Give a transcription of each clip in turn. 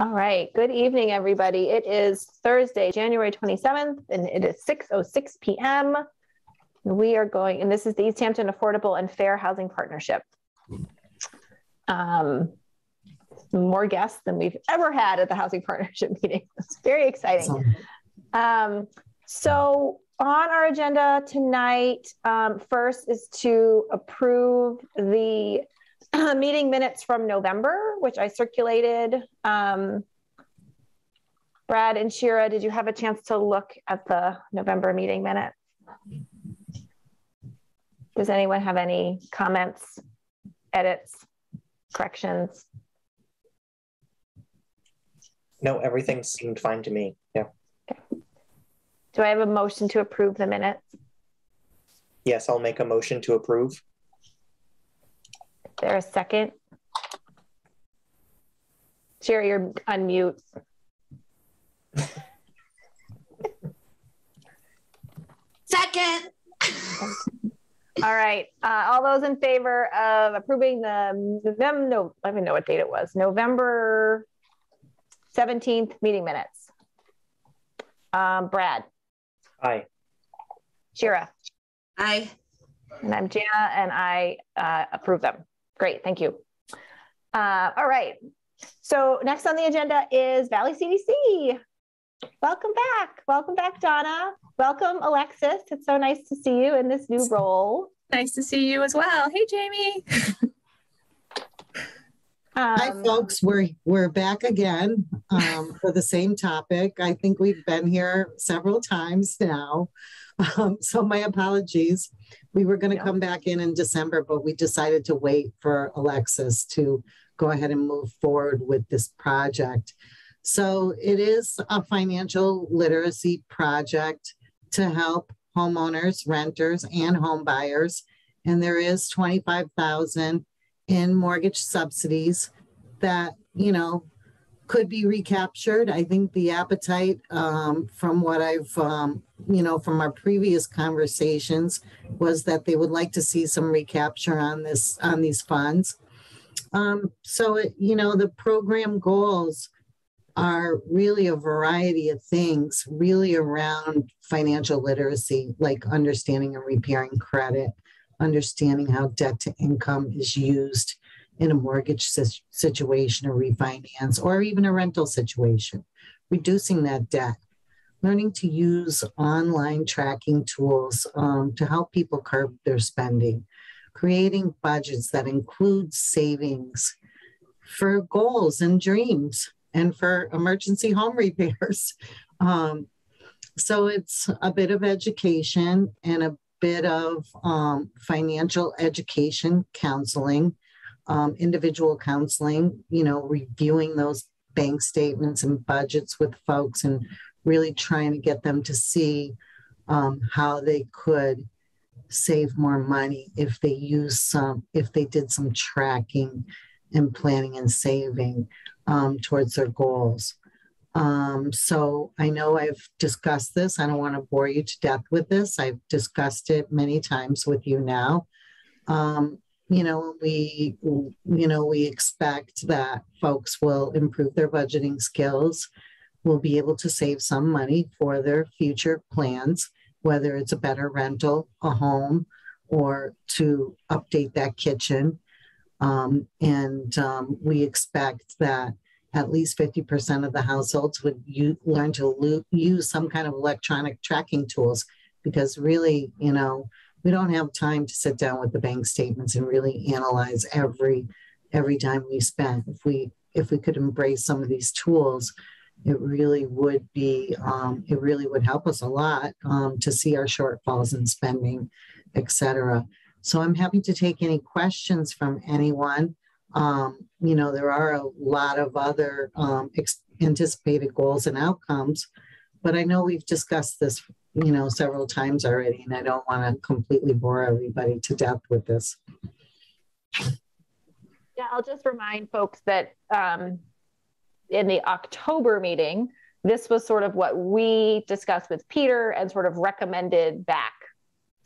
All right. Good evening, everybody. It is Thursday, January 27th, and it is 6:06 p.m. We are going, and this is the Easthampton Affordable and Fair Housing Partnership. More guests than we've ever had at the Housing Partnership meeting. It's very exciting. So on our agenda tonight, first is to approve the meeting minutes from November, which I circulated. Brad and Shira, did you have a chance to look at the November meeting minutes? Does anyone have any comments, edits, corrections? No, everything seemed fine to me. Yeah. Okay. Do I have a motion to approve the minutes? Yes, I'll make a motion to approve. Is there a second? Shira, you're on mute. Second. All right. All those in favor of approving no, I don't even know what date it was. November 17th meeting minutes. Brad. Aye. Shira. Aye. And I'm Jana, and I approve them. Great. Thank you. All right. So next on the agenda is Valley CDC. Welcome back. Welcome back, Donna. Welcome, Alexis. It's so nice to see you in this new role. Nice to see you as well. Hey, Jamie. Hi, folks. We're back again for the same topic. I think we've been here several times now. So my apologies. We were going to come back in December, but we decided to wait for Alexis to go ahead and move forward with this project. So it is a financial literacy project to help homeowners, renters, and home buyers. And there is $25,000 in mortgage subsidies that, you know, could be recaptured. I think the appetite from what I've, you know, from our previous conversations was that they would like to see some recapture on these funds. So, you know, the program goals are really a variety of things, really around financial literacy, like understanding and repairing credit, understanding how debt to income is used in a mortgage situation, a refinance, or even a rental situation, reducing that debt, learning to use online tracking tools to help people curb their spending, creating budgets that include savings for goals and dreams and for emergency home repairs. So it's a bit of education and a bit of financial education counseling, individual counseling, you know, reviewing those bank statements and budgets with folks and really trying to get them to see how they could save more money if they did some tracking and planning and saving towards their goals. So I know I've discussed this. I don't want to bore you to death with this. I've discussed it many times with you now. You know, we expect that folks will improve their budgeting skills, will be able to save some money for their future plans, whether it's a better rental, a home, or to update that kitchen. We expect that at least 50% of the households would learn to use some kind of electronic tracking tools, because really, you know, we don't have time to sit down with the bank statements and really analyze every dime we spend. If we could embrace some of these tools, it really would help us a lot to see our shortfalls in spending, et cetera. So I'm happy to take any questions from anyone. You know, there are a lot of other anticipated goals and outcomes, but I know we've discussed this, you know, several times already, and I don't want to completely bore everybody to death with this. Yeah, I'll just remind folks that in the October meeting, this was sort of what we discussed with Peter and sort of recommended back.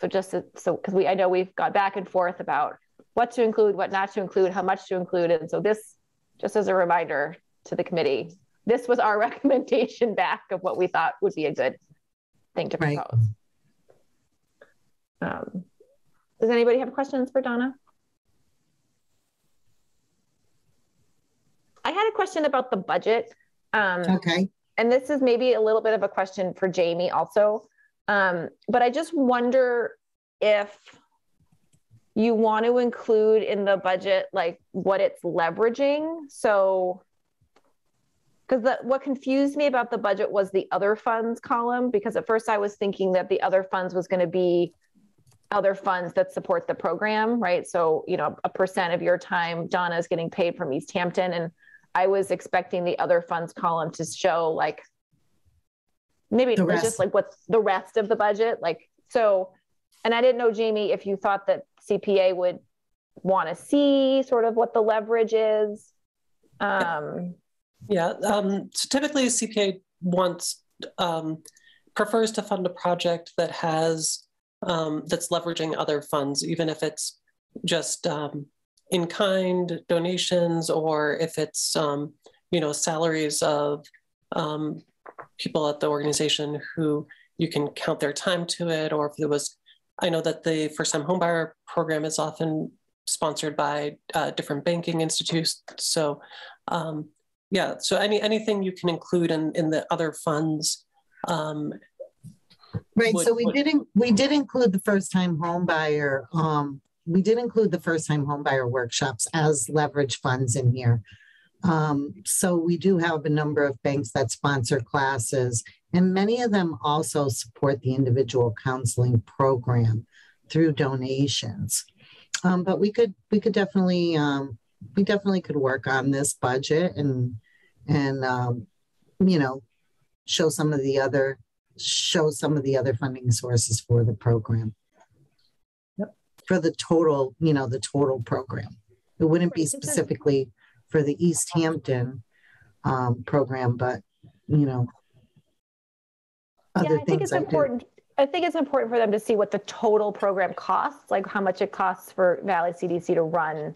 So because I know we've gone back and forth about what to include, what not to include, how much to include. And so this, just as a reminder to the committee, this was our recommendation back of what we thought would be a good thing to Right. propose. Does anybody have questions for Donna? I had a question about the budget. Okay. And this is maybe a little bit of a question for Jamie also. But I just wonder if you want to include in the budget, like what it's leveraging. So, because what confused me about the budget was the other funds column, because at first I was thinking that the other funds was going to be other funds that support the program, right? So, you know, a percent of your time, Donna is getting paid from Easthampton. And I was expecting the other funds column to show like, maybe it's just like what's the rest of the budget. Like, so, and I didn't know, Jamie, if you thought that CPA would want to see sort of what the leverage is. So typically CPA prefers to fund a project that has, that's leveraging other funds, even if it's just in-kind donations, or if it's, you know, salaries of people at the organization who you can count their time to it, or if there was, I know that the first-time homebuyer program is often sponsored by different banking institutes. So yeah, so anything you can include in the other funds. Right. So we did include the first-time homebuyer. We did include the first-time homebuyer workshops as leverage funds in here. So we do have a number of banks that sponsor classes, and many of them also support the individual counseling program through donations. But we could definitely, we definitely could work on this budget and you know, show some of the other funding sources for the program. Yep. For the total, you know, the total program. It wouldn't be specifically for the Easthampton program, but you know, other I think it's important. I think it's important for them to see what the total program costs, like how much it costs for Valley CDC to run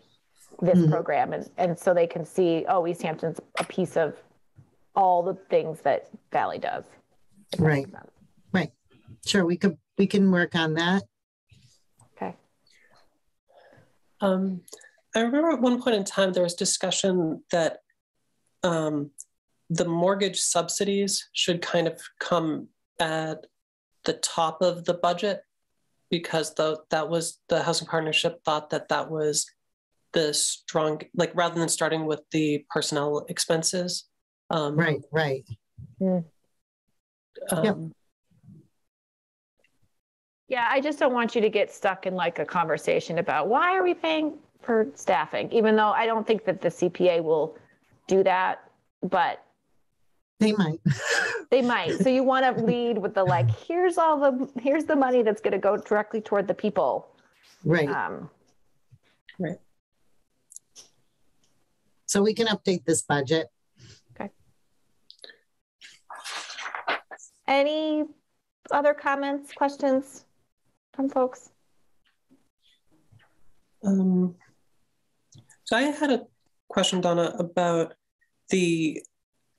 this program. And so they can see, oh, Easthampton's a piece of all the things that Valley does. Right. Right. Sure. We can work on that. Okay. I remember at one point in time, there was discussion that the mortgage subsidies should kind of come at the top of the budget, because that was the housing partnership thought that was the strong, like rather than starting with the personnel expenses. Right. Yep. Yeah, I just don't want you to get stuck in like a conversation about why are we paying for staffing, even though I don't think that the CPA will do that, but they might. They might. So you want to lead with the like, here's the money that's going to go directly toward the people. Right. Right. So we can update this budget. Okay. Any other comments, questions from folks? So I had a question, Donna, about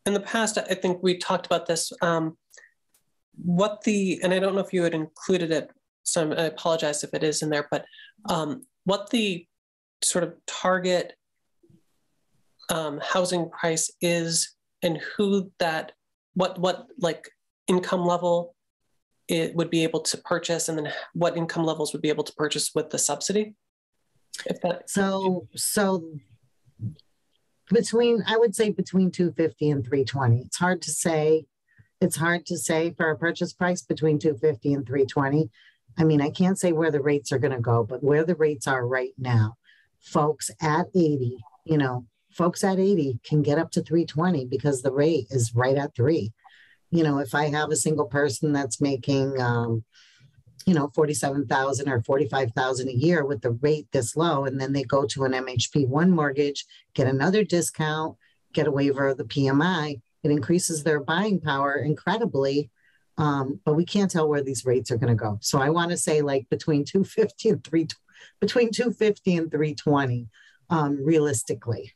in the past, I think we talked about this, and I don't know if you had included it, so I apologize if it is in there, but what the sort of target housing price is, and who that, what like income level it would be able to purchase, and then what income levels would be able to purchase with the subsidy? So I would say between 250 and 320. It's hard to say. It's hard to say for a purchase price between 250 and 320. I mean, I can't say where the rates are going to go, but where the rates are right now, folks at 80, you know, folks at 80 can get up to 320 because the rate is right at 3. You know, if I have a single person that's making, you know, 47,000 or 45,000 a year with the rate this low, and then they go to an MHP1 mortgage, get another discount, get a waiver of the PMI, it increases their buying power incredibly. But we can't tell where these rates are going to go. So I want to say like between 250 and 320, realistically.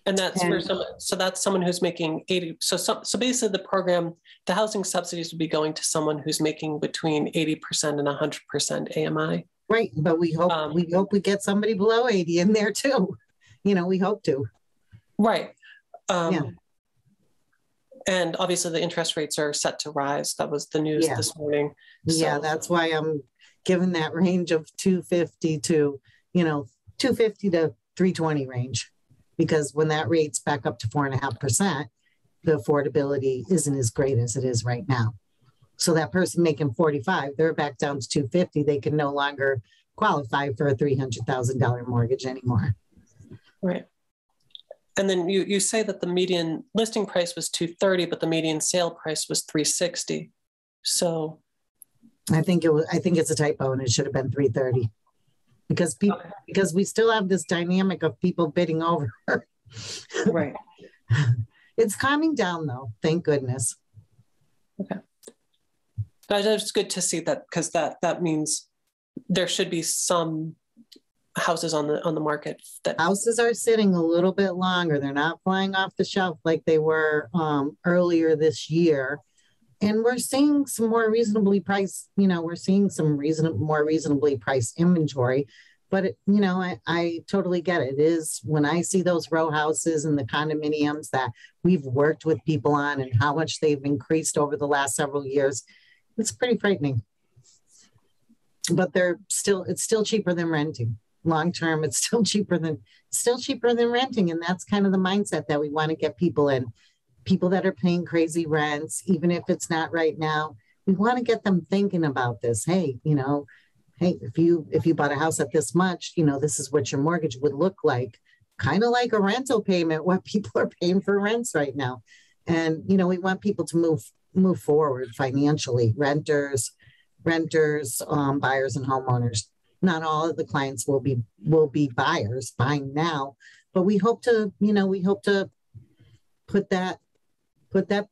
And that's for someone, so that's someone who's making 80. So basically the program, the housing subsidies would be going to someone who's making between 80% and 100% AMI. Right, but we hope we get somebody below 80 in there too. We hope to. Right. And obviously the interest rates are set to rise. That was the news this morning. Yeah, that's why I'm giving that range of 250 to 250 to 320 range, because when that rate's back up to 4.5%, the affordability isn't as great as it is right now. So that person making 45, they're back down to 250. They can no longer qualify for a $300,000 mortgage anymore. Right. And then you say that the median listing price was 230, but the median sale price was 360. So I think it's a typo, and it should have been 330, because because we still have this dynamic of people bidding over. Right. It's calming down though, thank goodness. Okay. But it's good to see that, because that means there should be some houses on the market. That houses are sitting a little bit longer. They're not flying off the shelf like they were earlier this year. And we're seeing some more reasonably priced, we're seeing some more reasonably priced inventory. But, I totally get it. It is when I see those row houses and the condominiums that we've worked with people on and how much they've increased over the last several years, it's pretty frightening. But it's still cheaper than renting. Long term, it's still cheaper than renting. And that's kind of the mindset that we want to get people in. People that are paying crazy rents, even if it's not right now, we want to get them thinking about this. Hey, if you bought a house at this much, this is what your mortgage would look like, kind of like a rental payment, what people are paying for rents right now. And, we want people to move forward financially, renters, buyers and homeowners. Not all of the clients will be buyers buying now, but we hope to put that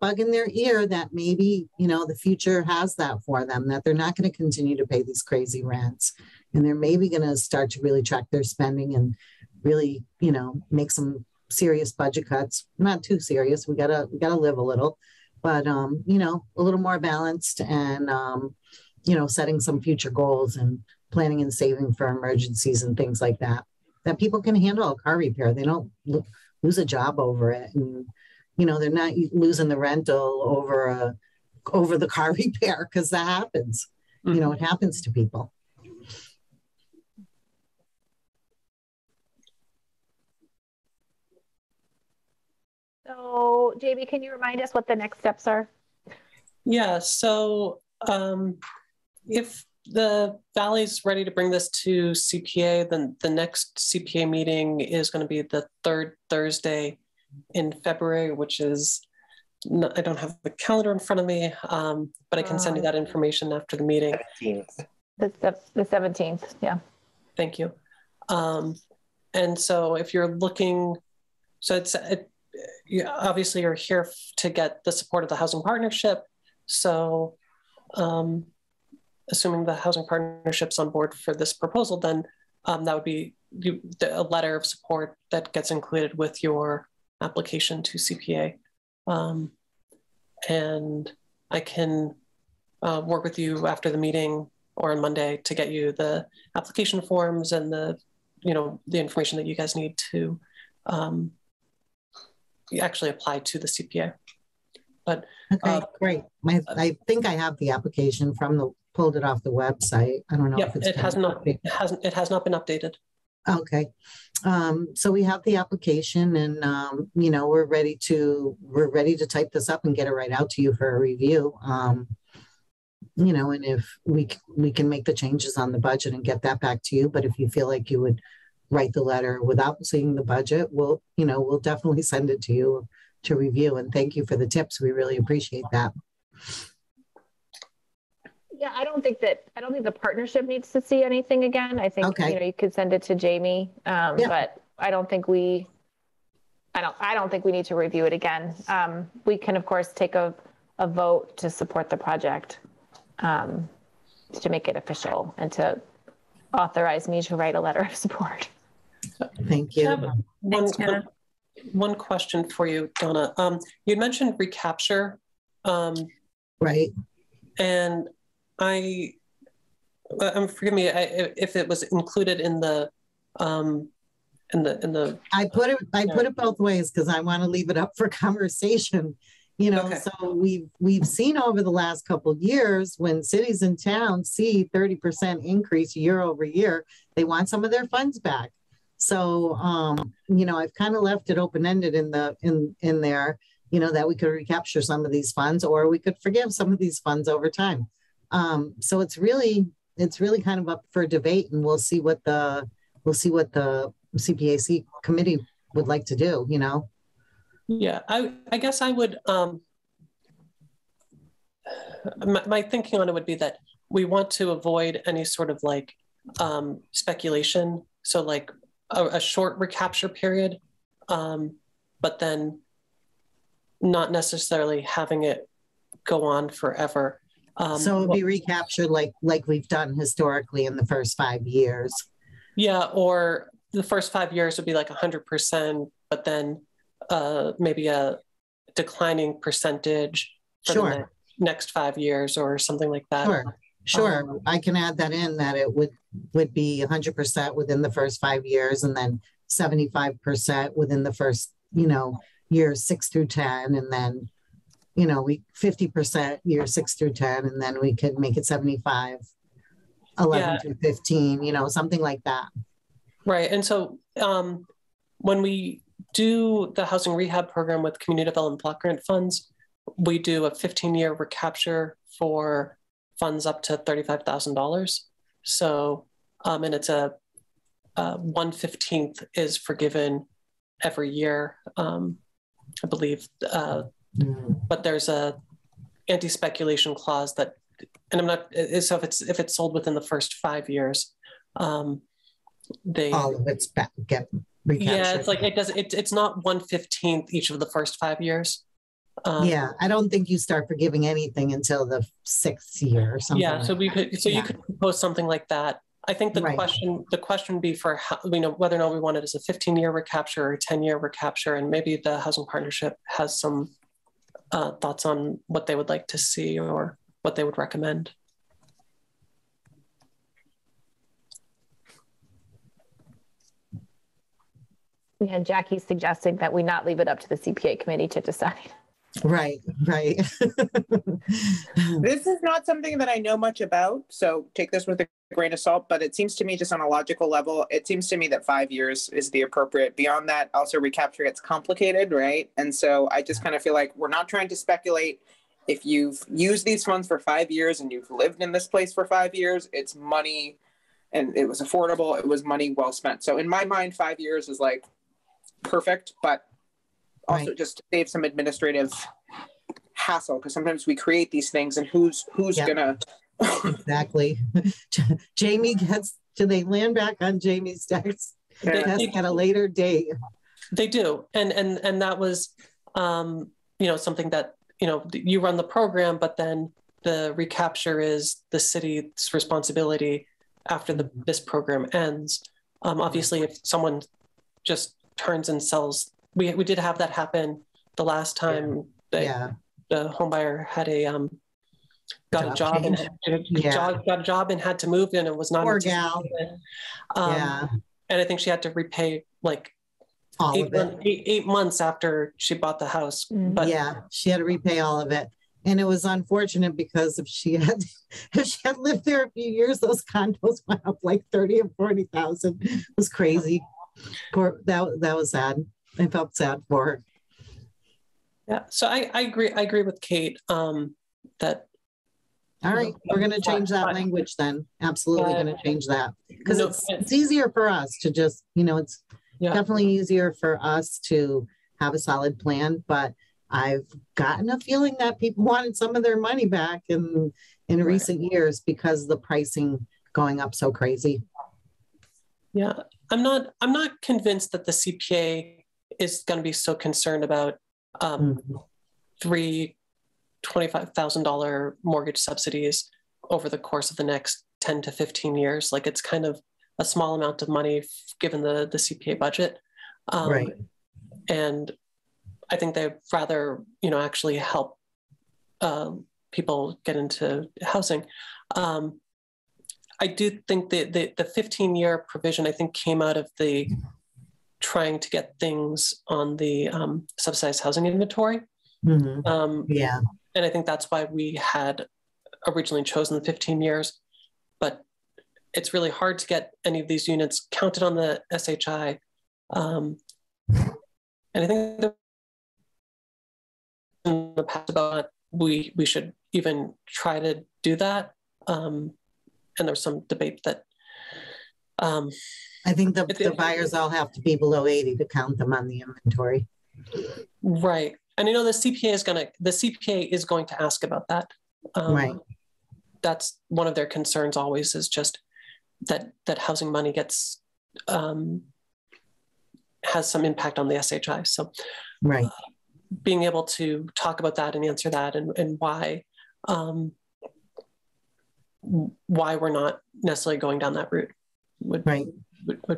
bug in their ear that maybe, the future has that for them, that they're not going to continue to pay these crazy rents, and they're maybe going to start to really track their spending and really, make some serious budget cuts. Not too serious. We gotta live a little, but, a little more balanced and, setting some future goals and planning and saving for emergencies and things like that people can handle a car repair. They don't lose a job over it. And, they're not losing the rental over the car repair, because that happens. It happens to people. So, Jamie, can you remind us what the next steps are? Yeah, so if the Valley's ready to bring this to CPA, then the next CPA meeting is going to be the third Thursday in February, which is, I don't have the calendar in front of me, but I can send you that information after the meeting. 17th. The 17th, yeah. Thank you. And so if you're looking, obviously you're here to get the support of the Housing Partnership. So assuming the Housing Partnership's on board for this proposal, then that would be a letter of support that gets included with your application to CPA. And I can work with you after the meeting or on Monday to get you the application forms and the information that you guys need to actually apply to the CPA. But okay, great. I think I have the application pulled it off the website. I don't know if it's it has not been updated. Okay. So we have the application, and we're ready to type this up and get it right out to you for a review. And if we can make the changes on the budget and get that back to you. But if you feel like you would write the letter without seeing the budget, we'll definitely send it to you to review. And thank you for the tips. We really appreciate that. Yeah, I don't think the partnership needs to see anything again. I think you could send it to Jamie, but I don't think we need to review it again. We can of course take a vote to support the project, to make it official and to authorize me to write a letter of support. Thank you. One one question for you, Donna. You mentioned recapture. Right. And forgive me if it was included in the I put it both ways because I want to leave it up for conversation. Okay. So we've seen over the last couple of years when cities and towns see 30% increase year over year, they want some of their funds back. So I've kind of left it open-ended in there, that we could recapture some of these funds or we could forgive some of these funds over time. So it's really kind of up for debate, and we'll see what the CPAC committee would like to do, Yeah, I guess I would, my thinking on it would be that we want to avoid any sort of like speculation. So like a short recapture period, but then not necessarily having it go on forever. So it would be recaptured like we've done historically in the first 5 years. Yeah, or the first 5 years would be like 100%, but then maybe a declining percentage for the next 5 years or something like that. Sure. I can add that in, that it would be 100% within the first 5 years, and then 75% within the first, years 6 through 10, and then, we 50% years 6 through 10, and then we could make it 75, 11 through 15, something like that. Right. And so when we do the housing rehab program with community development block grant funds, we do a 15-year recapture for funds up to $35,000. So, and it's a 1/15 is forgiven every year, I believe. But there's a anti-speculation clause that, and I'm not, so if it's sold within the first 5 years, all of it's back, get recaptured. Yeah, it's like it's not 1/15 each of the first 5 years. I don't think you start forgiving anything until the 6th year or something. Yeah, so you could propose something like that. I think the question would be for how, whether or not we want it as a 15-year recapture or a 10-year recapture, and maybe the housing partnership has some thoughts on what they would like to see or what they would recommend. We had Jackie suggesting that we not leave it up to the CPA committee to decide. Right. This is not something that I know much about, so take this with a grain of salt, but it seems to me, just on a logical level, it seems to me that 5 years is the appropriate. Beyond that, also recapture gets complicated, right? And so I just kind of feel like we're not trying to speculate. If you've used these funds for 5 years and you've lived in this place for 5 years, it's money and it was affordable. It was money well spent. So in my mind, 5 years is like perfect, but also just to save some administrative hassle, because sometimes we create these things and who's gonna exactly. Jamie do they land back on Jamie's desk at a later date? They do, and that was something that you run the program, but then the recapture is the city's responsibility after this program ends. Obviously, if someone just turns and sells, we did have that happen the last time. The home buyer had got a job and had to move in and was not. Poor gal. And I think she had to repay like 8 months after she bought the house. But she had to repay all of it. And it was unfortunate because if she had lived there a few years, those condos went up like 30 and 40,000. It was crazy. That was sad. I felt sad for her. Yeah, so I agree with Kate that. All right, we're going to change that language then. Absolutely going to change that, because it's easier for us to just, it's definitely easier for us to have a solid plan. But I've gotten a feeling that people wanted some of their money back in recent years because of the pricing going up so crazy. Yeah, I'm not convinced that the CPA is going to be so concerned about $3 $25,000 mortgage subsidies over the course of the next 10 to 15 years. Like, it's kind of a small amount of money given the CPA budget. And I think they'd rather, actually help people get into housing. I do think the 15-year provision, I think, came out of the trying to get things on the subsidized housing inventory. Yeah. And I think that's why we had originally chosen the 15 years. But it's really hard to get any of these units counted on the SHI. And I think that in the past about we should even try to do that. And there's some debate that I think the buyers all have to be below 80 to count them on the inventory. Right. And the CPA is going to ask about that. Right. That's one of their concerns always, is just that housing money gets has some impact on the SHI. So right. Being able to talk about that and answer that, and why we're not necessarily going down that route would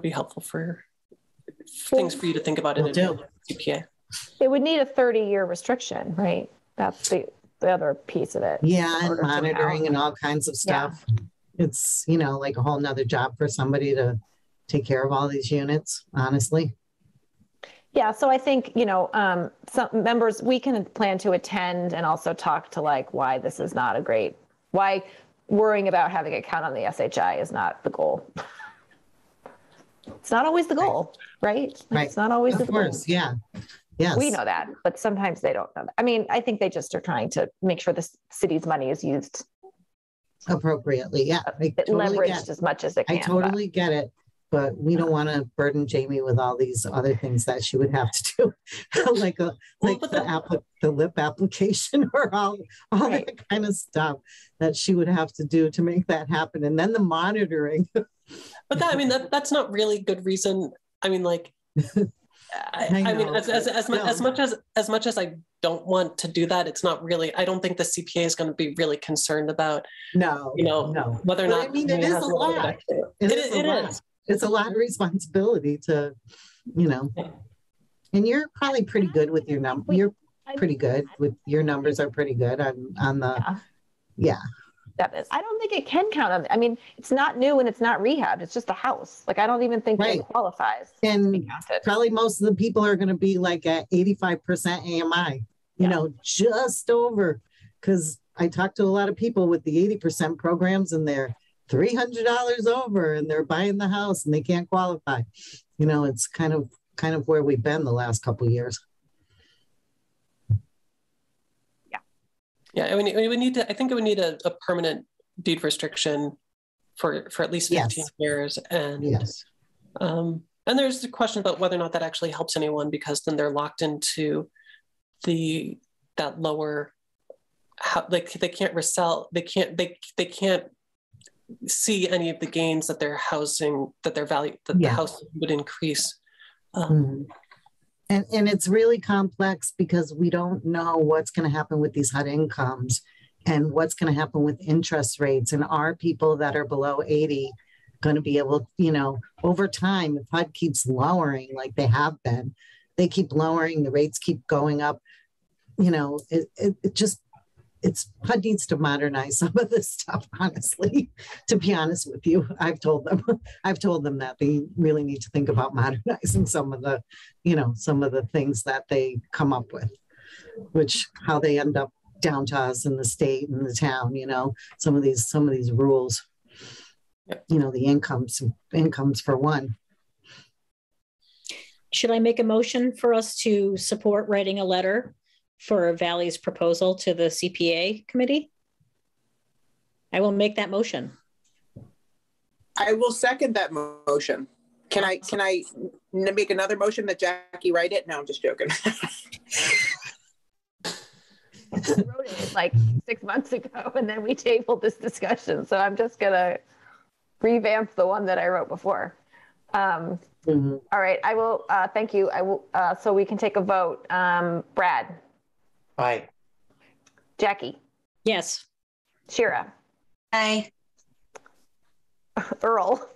be helpful for things for you to think about in a CPA. It would need a 30-year restriction, right? That's the other piece of it. Yeah, and monitoring and all kinds of stuff. Yeah. It's, like a whole nother job for somebody to take care of all these units, honestly. Yeah, so I think, some members, we can plan to attend and also talk to why this is not why worrying about having a count on the SHI is not the goal. It's not always the goal, right? Right. It's not always the goal. Of course, yeah. Yes. We know that, but sometimes they don't know that. I mean, I think they just are trying to make sure the city's money is used appropriately. Yeah. Leveraged as much as it can. I totally get it. But we don't want to burden Jamie with all these other things that she would have to do, the lip application or all that kind of stuff that she would have to do to make that happen, and then the monitoring. But that's not really good reason. I mean, as much as I don't want to do that, it's not really. I don't think the CPA is going to be really concerned about. No. Whether or not. I mean, it is a lot. It is. It's a lot of responsibility to, and you're probably pretty good with your number. You're pretty good with your numbers are pretty good on the, yeah. That is. I don't think it can count on. I mean, it's not new and it's not rehab. It's just a house. I don't even think it qualifies. And probably most of the people are going to be at 85% AMI, just over. Because I talked to a lot of people with the 80% programs, and they're $300 over, and they're buying the house and they can't qualify. It's kind of where we've been the last couple of years. Yeah, I mean, we need to. I think it would need a permanent deed restriction for at least 15 years, and and there's the question about whether or not that actually helps anyone, because then they're locked into that lower. They can't resell. They can't see any of the gains that their housing, that their value, that the house would increase. And it's really complex because we don't know what's going to happen with these HUD incomes and what's going to happen with interest rates. And are people that are below 80 going to be able, over time, if HUD keeps lowering like they have been, they keep lowering, the rates keep going up, HUD needs to modernize some of this stuff, honestly, to be honest with you. I've told them that they really need to think about modernizing some of the things that they come up with, which how they end up down to us in the state and the town, some of these rules, the incomes for one. Should I make a motion for us to support writing a letter for Valley's proposal to the CPA committee? I will make that motion. I will second that motion. Can I make another motion that Jackie write it? No, I'm just joking. I wrote it 6 months ago, and then we tabled this discussion. So I'm just gonna revamp the one that I wrote before. All right, I will. Thank you. I will. So we can take a vote. Brad. Aye. Jackie. Yes. Shira. Aye. Earl.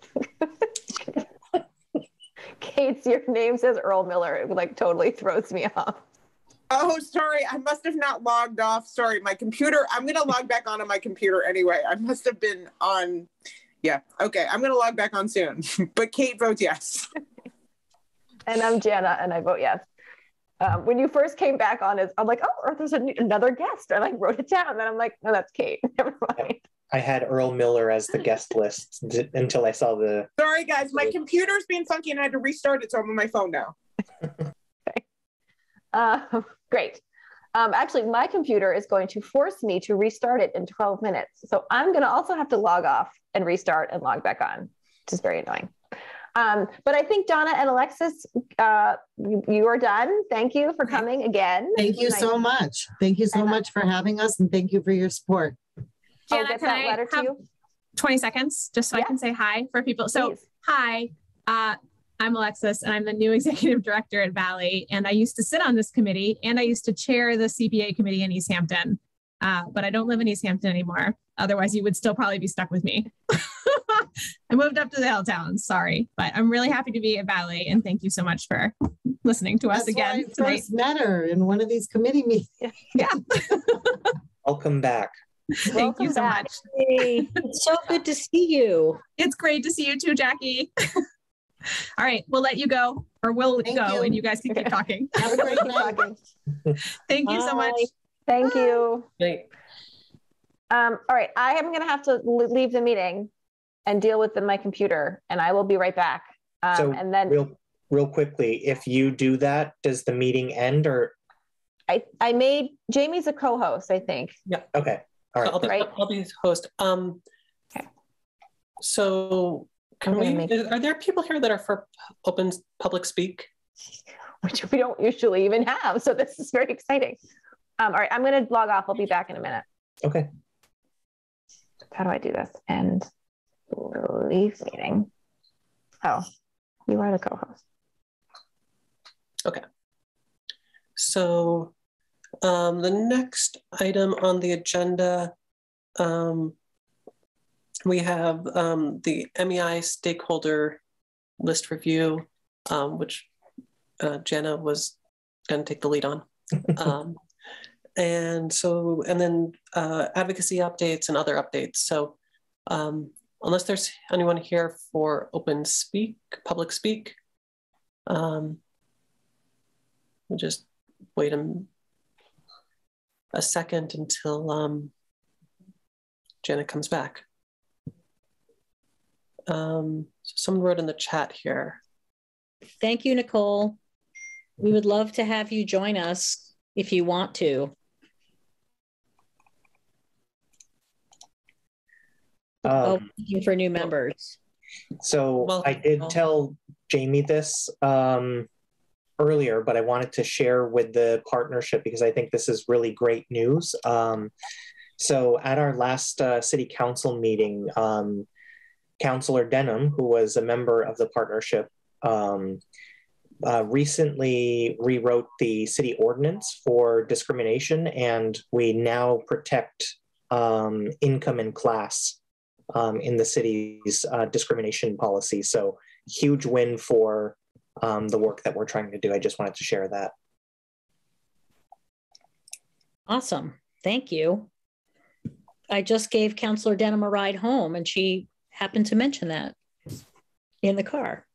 Kate's, your name says Earl Miller. It like totally throws me off. Oh, sorry. I must have not logged off. Sorry, my computer. I'm going to log back onto my computer anyway. I must have been on. Yeah. Okay. I'm going to log back on soon. But Kate votes yes. And I'm Jana, and I vote yes. When you first came back on, I'm like, oh, there's another guest. And I wrote it down. And then I'm like, no, that's Kate. Never mind. I had Earl Miller as the guest list until I saw the. Sorry, guys. My computer's being funky and I had to restart it. So I'm on my phone now. Okay. Great. Actually, my computer is going to force me to restart it in 12 minutes. So I'm going to also have to log off and restart and log back on, which is very annoying. But I think Donna and Alexis, you are done. Thank you for coming again. Thank you so much. Thank you so much for having us, and thank you for your support. I'll Jana, get can that I letter to have you. 20 seconds just so I can say hi for people? So, Please. hi, I'm Alexis, and I'm the new executive director at Valley. And I used to sit on this committee, and I used to chair the CPA committee in Easthampton. But I don't live in Easthampton anymore. Otherwise, you would still probably be stuck with me. I moved up to the hill town. Sorry, but I'm really happy to be at Valley, and thank you so much for listening to us again That's why I first met her in one of these committee meetings. Yeah. Welcome back. Thank you so back. much. Hey, it's so good to see you. It's great to see you too, Jackie. All right, we'll let you go, or we'll Thank go, you. and you guys can keep talking. Have a great night. Thank you so much. Bye. Thank you. Great. All right, I am going to have to leave the meeting and deal with my computer, and I will be right back. So and then real quickly, if you do that, does the meeting end or? I made Jamie's a co-host, I think. Yeah. Okay. All right. I'll be host. Okay. So are there people here that are for open public speak? Which we don't usually even have. So this is very exciting. All right, I'm going to log off. I'll be back in a minute. Okay. How do I do this? And leave meeting. Oh, you are the co-host. Okay. So the next item on the agenda, we have the MEI Stakeholder List review, which Jana was going to take the lead on. And then advocacy updates and other updates. So unless there's anyone here for public speak, we'll just wait a second until Jana comes back. So someone wrote in the chat here. Thank you, Nicole. We would love to have you join us if you want to. Looking for new members. So Well, I did tell Jamie this earlier, but I wanted to share with the partnership because I think this is really great news. So at our last city council meeting, Councillor Denham, who was a member of the partnership, recently rewrote the city ordinance for discrimination, and we now protect income and class in the city's discrimination policy. So huge win for the work that we're trying to do. I just wanted to share that. Awesome. Thank you. I just gave Councillor Denham a ride home, and she happened to mention that in the car.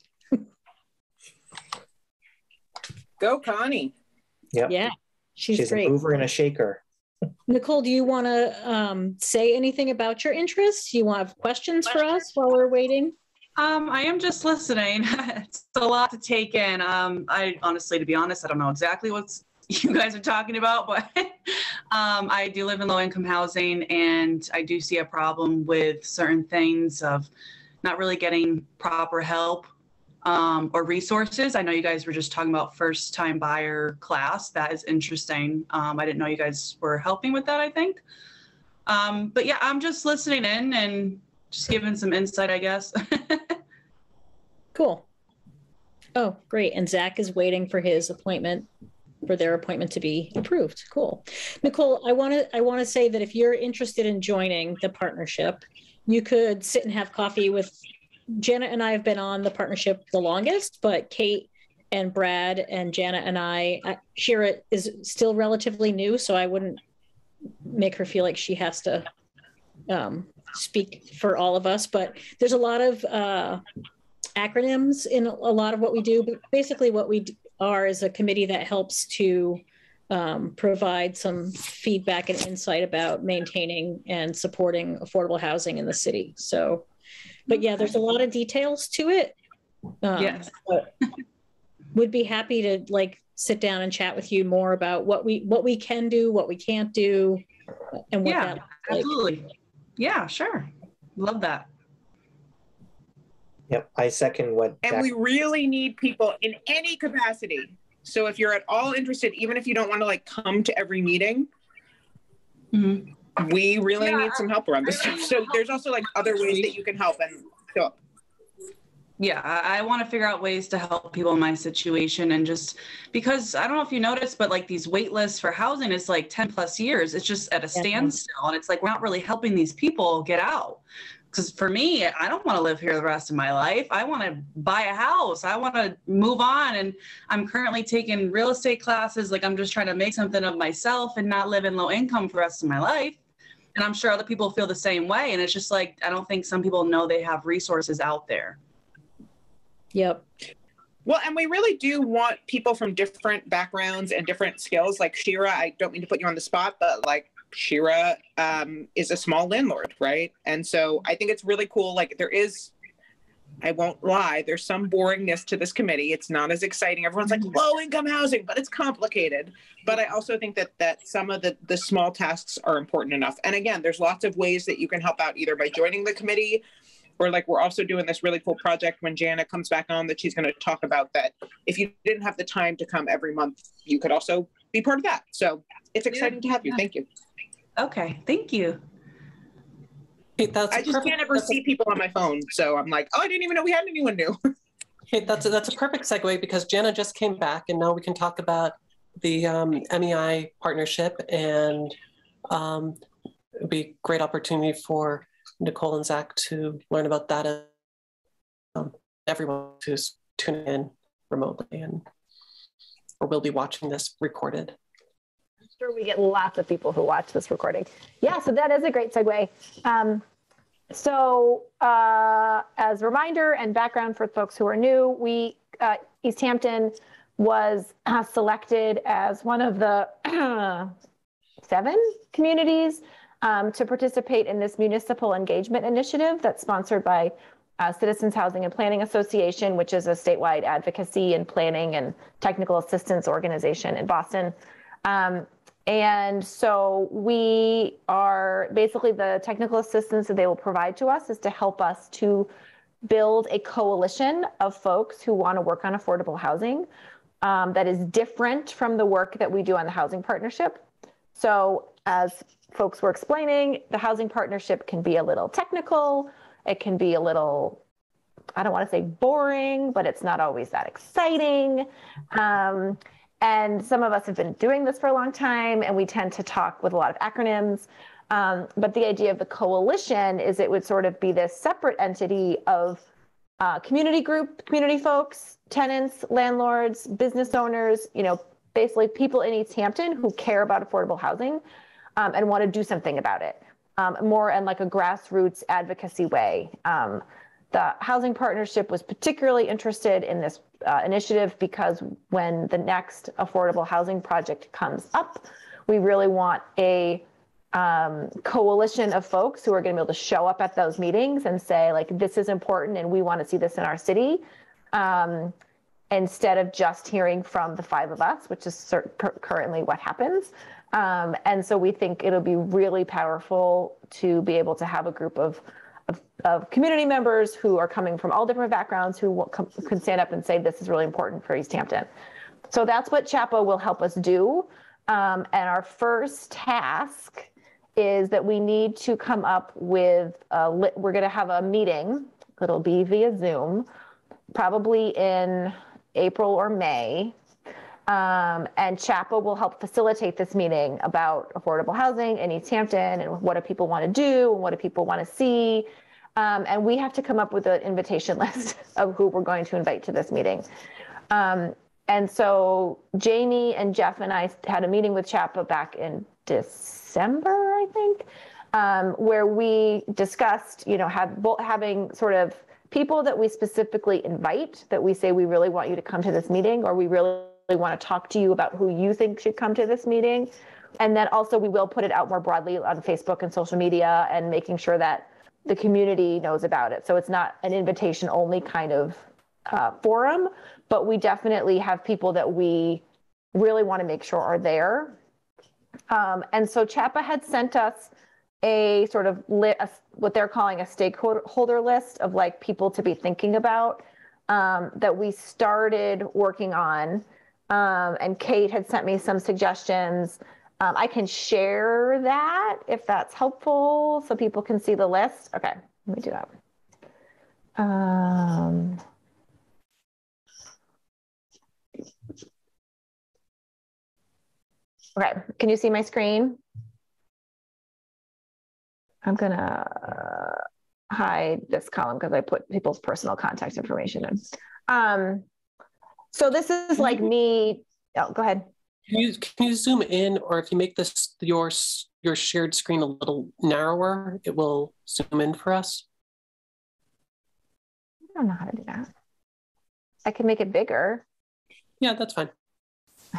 Go, Connie. Yep. Yeah, she's a great. mover and a shaker. Nicole, do you want to say anything about your interests? You want questions for us while we're waiting? I am just listening. It's a lot to take in. I honestly, to be honest, I don't know exactly what you guys are talking about, but I do live in low-income housing, and I do see a problem with certain things of not really getting proper help or resources. I know you guys were just talking about first-time buyer class. That is interesting. I didn't know you guys were helping with that, I think. But yeah, I'm just listening in and just giving some insight, I guess. Cool. Oh, great. And Zach is waiting for their appointment to be approved. Cool. Nicole, I want to say that if you're interested in joining the partnership, you could sit and have coffee with Janet and I have been on the partnership the longest, but Kate and Brad and Janet and Shira is still relatively new, so I wouldn't make her feel like she has to speak for all of us, but there's a lot of acronyms in a lot of what we do, but basically what we are is a committee that helps to provide some feedback and insight about maintaining and supporting affordable housing in the city. So, but yeah, there's a lot of details to it. Yes. Would be happy to like sit down and chat with you more about what we can do, what we can't do, and what that looks like. Absolutely. Yeah, sure. Love that. Yep, I second what. And we really need people in any capacity. So if you're at all interested, even if you don't want to like come to every meeting, we really need some help around this stuff. So there's also like other ways that you can help and show up. Yeah, I want to figure out ways to help people in my situation, and just because I don't know if you noticed, but like these wait lists for housing is like 10 plus years. It's just at a standstill, and it's like we're not really helping these people get out. Because for me, I don't want to live here the rest of my life. I want to buy a house. I want to move on. And I'm currently taking real estate classes. Like I'm just trying to make something of myself and not live in low income for the rest of my life. And I'm sure other people feel the same way. And it's just like, I don't think some people know they have resources out there. Yep. Well, and we really do want people from different backgrounds and different skills. Like Shira, I don't mean to put you on the spot, but like Shira is a small landlord, right? And so I think it's really cool. Like there is, I won't lie, there's some boringness to this committee. It's not as exciting. Everyone's like low income housing, but it's complicated. But I also think that some of the small tasks are important enough. And again, there's lots of ways that you can help out either by joining the committee, or like we're also doing this really cool project when Jana comes back on that she's going to talk about that. If you didn't have the time to come every month, you could also be part of that. So it's exciting to have you. Thank you. Okay, thank you. Hey, I just can't ever see people on my phone. So I'm like, oh, I didn't even know we had anyone new. Hey, that's a perfect segue because Jana just came back and now we can talk about the MEI partnership, and it would be a great opportunity for Nicole and Zach to learn about that. Everyone who's tuning in remotely or will be watching this recorded. I'm sure we get lots of people who watch this recording. Yeah, so that is a great segue. As a reminder and background for folks who are new, Easthampton was selected as one of the 7 communities to participate in this municipal engagement initiative that's sponsored by Citizens Housing and Planning Association, which is a statewide advocacy and planning and technical assistance organization in Boston. And so we are basically, the technical assistance that they will provide to us is to help us to build a coalition of folks who want to work on affordable housing that is different from the work that we do on the housing partnership. So as folks were explaining, the housing partnership can be a little technical. It can be a little, I don't want to say boring, but it's not always that exciting. And some of us have been doing this for a long time, and we tend to talk with a lot of acronyms. But the idea of the coalition is it would sort of be this separate entity of community folks, tenants, landlords, business owners, basically people in Easthampton who care about affordable housing and want to do something about it, more in like a grassroots advocacy way. The housing partnership was particularly interested in this initiative because when the next affordable housing project comes up, we really want a coalition of folks who are going to be able to show up at those meetings and say, like, this is important and we want to see this in our city, instead of just hearing from the 5 of us, which is currently what happens. And so we think it'll be really powerful to be able to have a group of community members who are coming from all different backgrounds who can stand up and say, this is really important for Easthampton. So that's what CHAPA will help us do. And our first task is that we need to come up with, we're going to have a meeting. It'll be via Zoom, probably in April or May. And CHAPA will help facilitate this meeting about affordable housing in Easthampton and what do people want to do and what do people want to see. And we have to come up with an invitation list of who we're going to invite to this meeting. And so Jamie and Jeff and I had a meeting with CHAPA back in December, I think, where we discussed, having sort of people that we specifically invite, that we say we really want you to come to this meeting, or we really want to talk to you about who you think should come to this meeting. And then also we will put it out more broadly on Facebook and social media, and making sure that the community knows about it. So it's not an invitation only kind of forum, but we definitely have people that we really want to make sure are there. And so CHAPA had sent us a sort of what they're calling a stakeholder list of like people to be thinking about, that we started working on. And Kate had sent me some suggestions. I can share that if that's helpful so people can see the list. Okay, let me do that. Okay, can you see my screen? I'm gonna hide this column because I put people's personal contact information in. So this is like me. Oh, go ahead. Can you zoom in, or if you make this your shared screen a little narrower, it will zoom in for us? I don't know how to do that. I can make it bigger. Yeah, that's fine.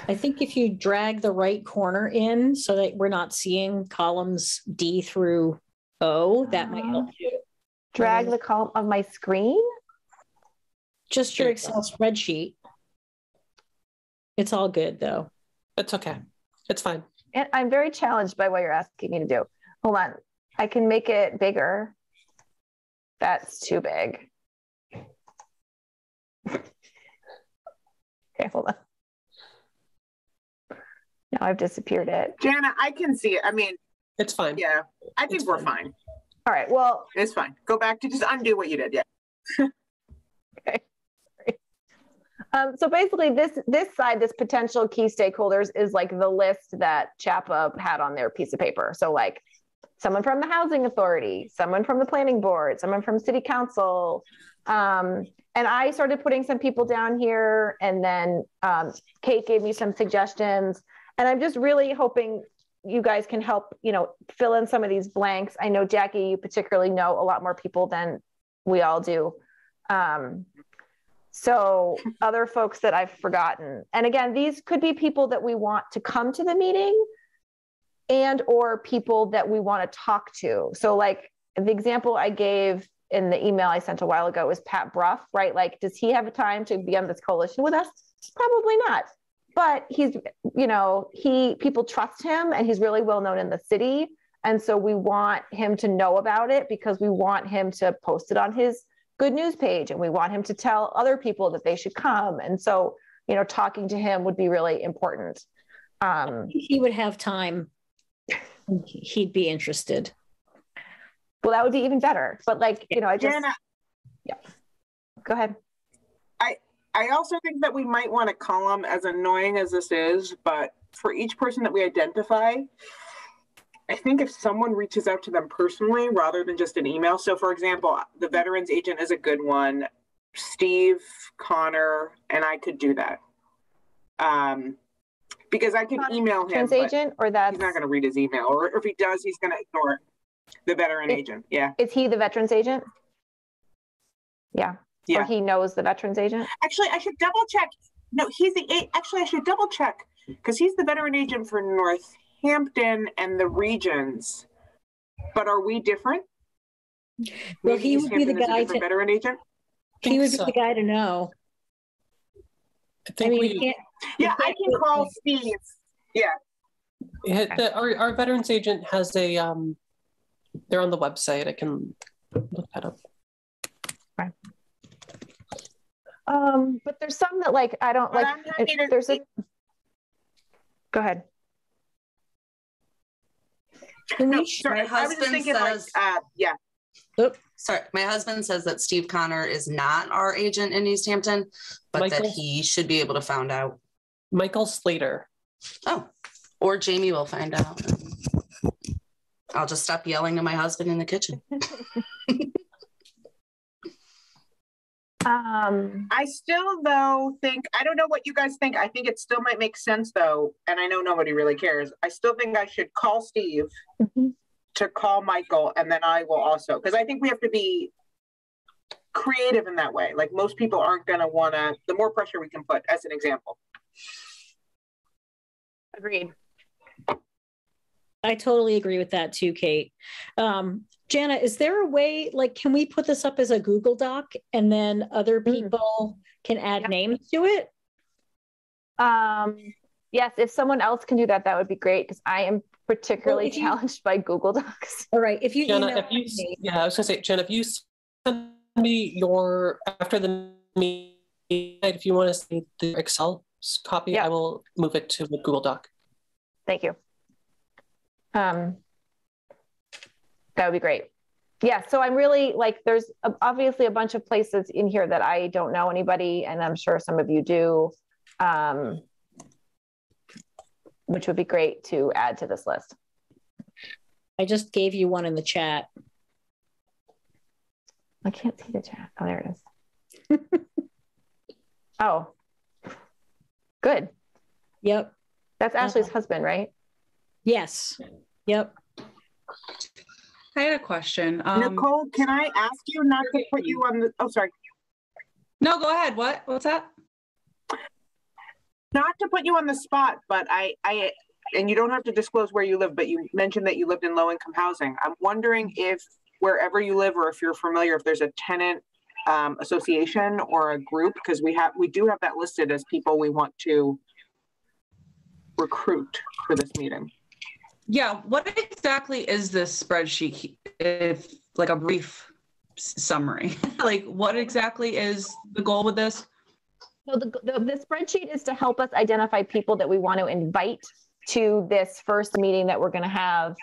I think if you drag the right corner in so that we're not seeing columns D through O, that might help you. Drag the column of my screen? Just your Excel spreadsheet. It's all good though. It's okay. It's fine. And I'm very challenged by what you're asking me to do. Hold on. I can make it bigger. That's too big. Okay, hold on. Now I've disappeared it. Jana, I can see it. I mean, it's fine. Yeah, I think we're fine. All right, well. It's fine. Go back to just undo what you did. Yeah. Okay. So basically this side, this potential key stakeholders is like the list that CHAPA had on their piece of paper. So like someone from the housing authority, someone from the planning board, someone from city council. And I started putting some people down here, and then Kate gave me some suggestions, and I'm just really hoping you guys can help, fill in some of these blanks. I know Jackie, you particularly know a lot more people than we all do. So other folks that I've forgotten. And again, these could be people that we want to come to the meeting and or people that we want to talk to. So like the example I gave in the email I sent a while ago was Pat Bruff, right? Like, does he have a time to be on this coalition with us? Probably not. But he's, people trust him, and he's really well known in the city. And so we want him to know about it because we want him to post it on his good news page, and we want him to tell other people that they should come. And so, talking to him would be really important. He would have time. He'd be interested. Well, that would be even better. But Jana, yeah. Go ahead. I also think that we might want to column, as annoying as this is, but for each person that we identify, I think if someone reaches out to them personally rather than just an email. So for example, the veterans agent is a good one. Steve, Connor, and I could do that. Because I could email him. Veterans agent, or that's... He's not going to read his email. Or if he does, he's going to ignore it. The veteran agent, yeah. Is he the veterans agent? Yeah. Yeah. Or he knows the veterans agent? Actually, I should double check. No, actually, I should double check because he's the veteran agent for Northampton and the regions. But are we different? Well, he would be the guy to veteran agent. He would be the guy to know. I mean, I can call Steve. Yeah. Our veterans agent has a they're on the website. I can look that up. Right. But there's some that I don't but like. Go ahead. Sorry, my husband says, yeah. Oops. Sorry, my husband says that Steve Connor is not our agent in Easthampton, but that he should be able to find out. Michael Slater. Oh, or Jamie will find out. I'll just stop yelling at my husband in the kitchen. I still, though, think, I don't know what you guys think. I think it still might make sense, though, and I know nobody really cares. I still think I should call Steve to call Michael, and then I will also, because I think we have to be creative in that way. Like, most people aren't going to want to, the more pressure we can put, as an example. Agreed. I totally agree with that too, Kate. Jana, is there a way, like, can we put this up as a Google Doc and then other people can add names to it? Yes, if someone else can do that, that would be great, because I am particularly challenged by Google Docs. All right, if you Jana, email I was gonna say, Jana, if you send me your, after the meeting, if you want to see the Excel copy, I will move it to the Google Doc. Thank you. That would be great. Yeah, so I'm really like, there's obviously a bunch of places in here that I don't know anybody, and I'm sure some of you do, which would be great to add to this list. I just gave you one in the chat. I can't see the chat. Oh, there it is. Oh, good. Yep. That's Ashley's husband, right? Yes. Yep. I had a question. Nicole, can I ask you not to put you on the, oh, sorry. No, go ahead. What's that? Not to put you on the spot, but I, and you don't have to disclose where you live, but you mentioned that you lived in low-income housing. I'm wondering if wherever you live, or if you're familiar, if there's a tenant association or a group, because we do have that listed as people we want to recruit for this meeting. Yeah, what exactly is this spreadsheet? If like a brief summary, like what exactly is the goal with this? So the spreadsheet is to help us identify people that we want to invite to this first meeting that we're going to have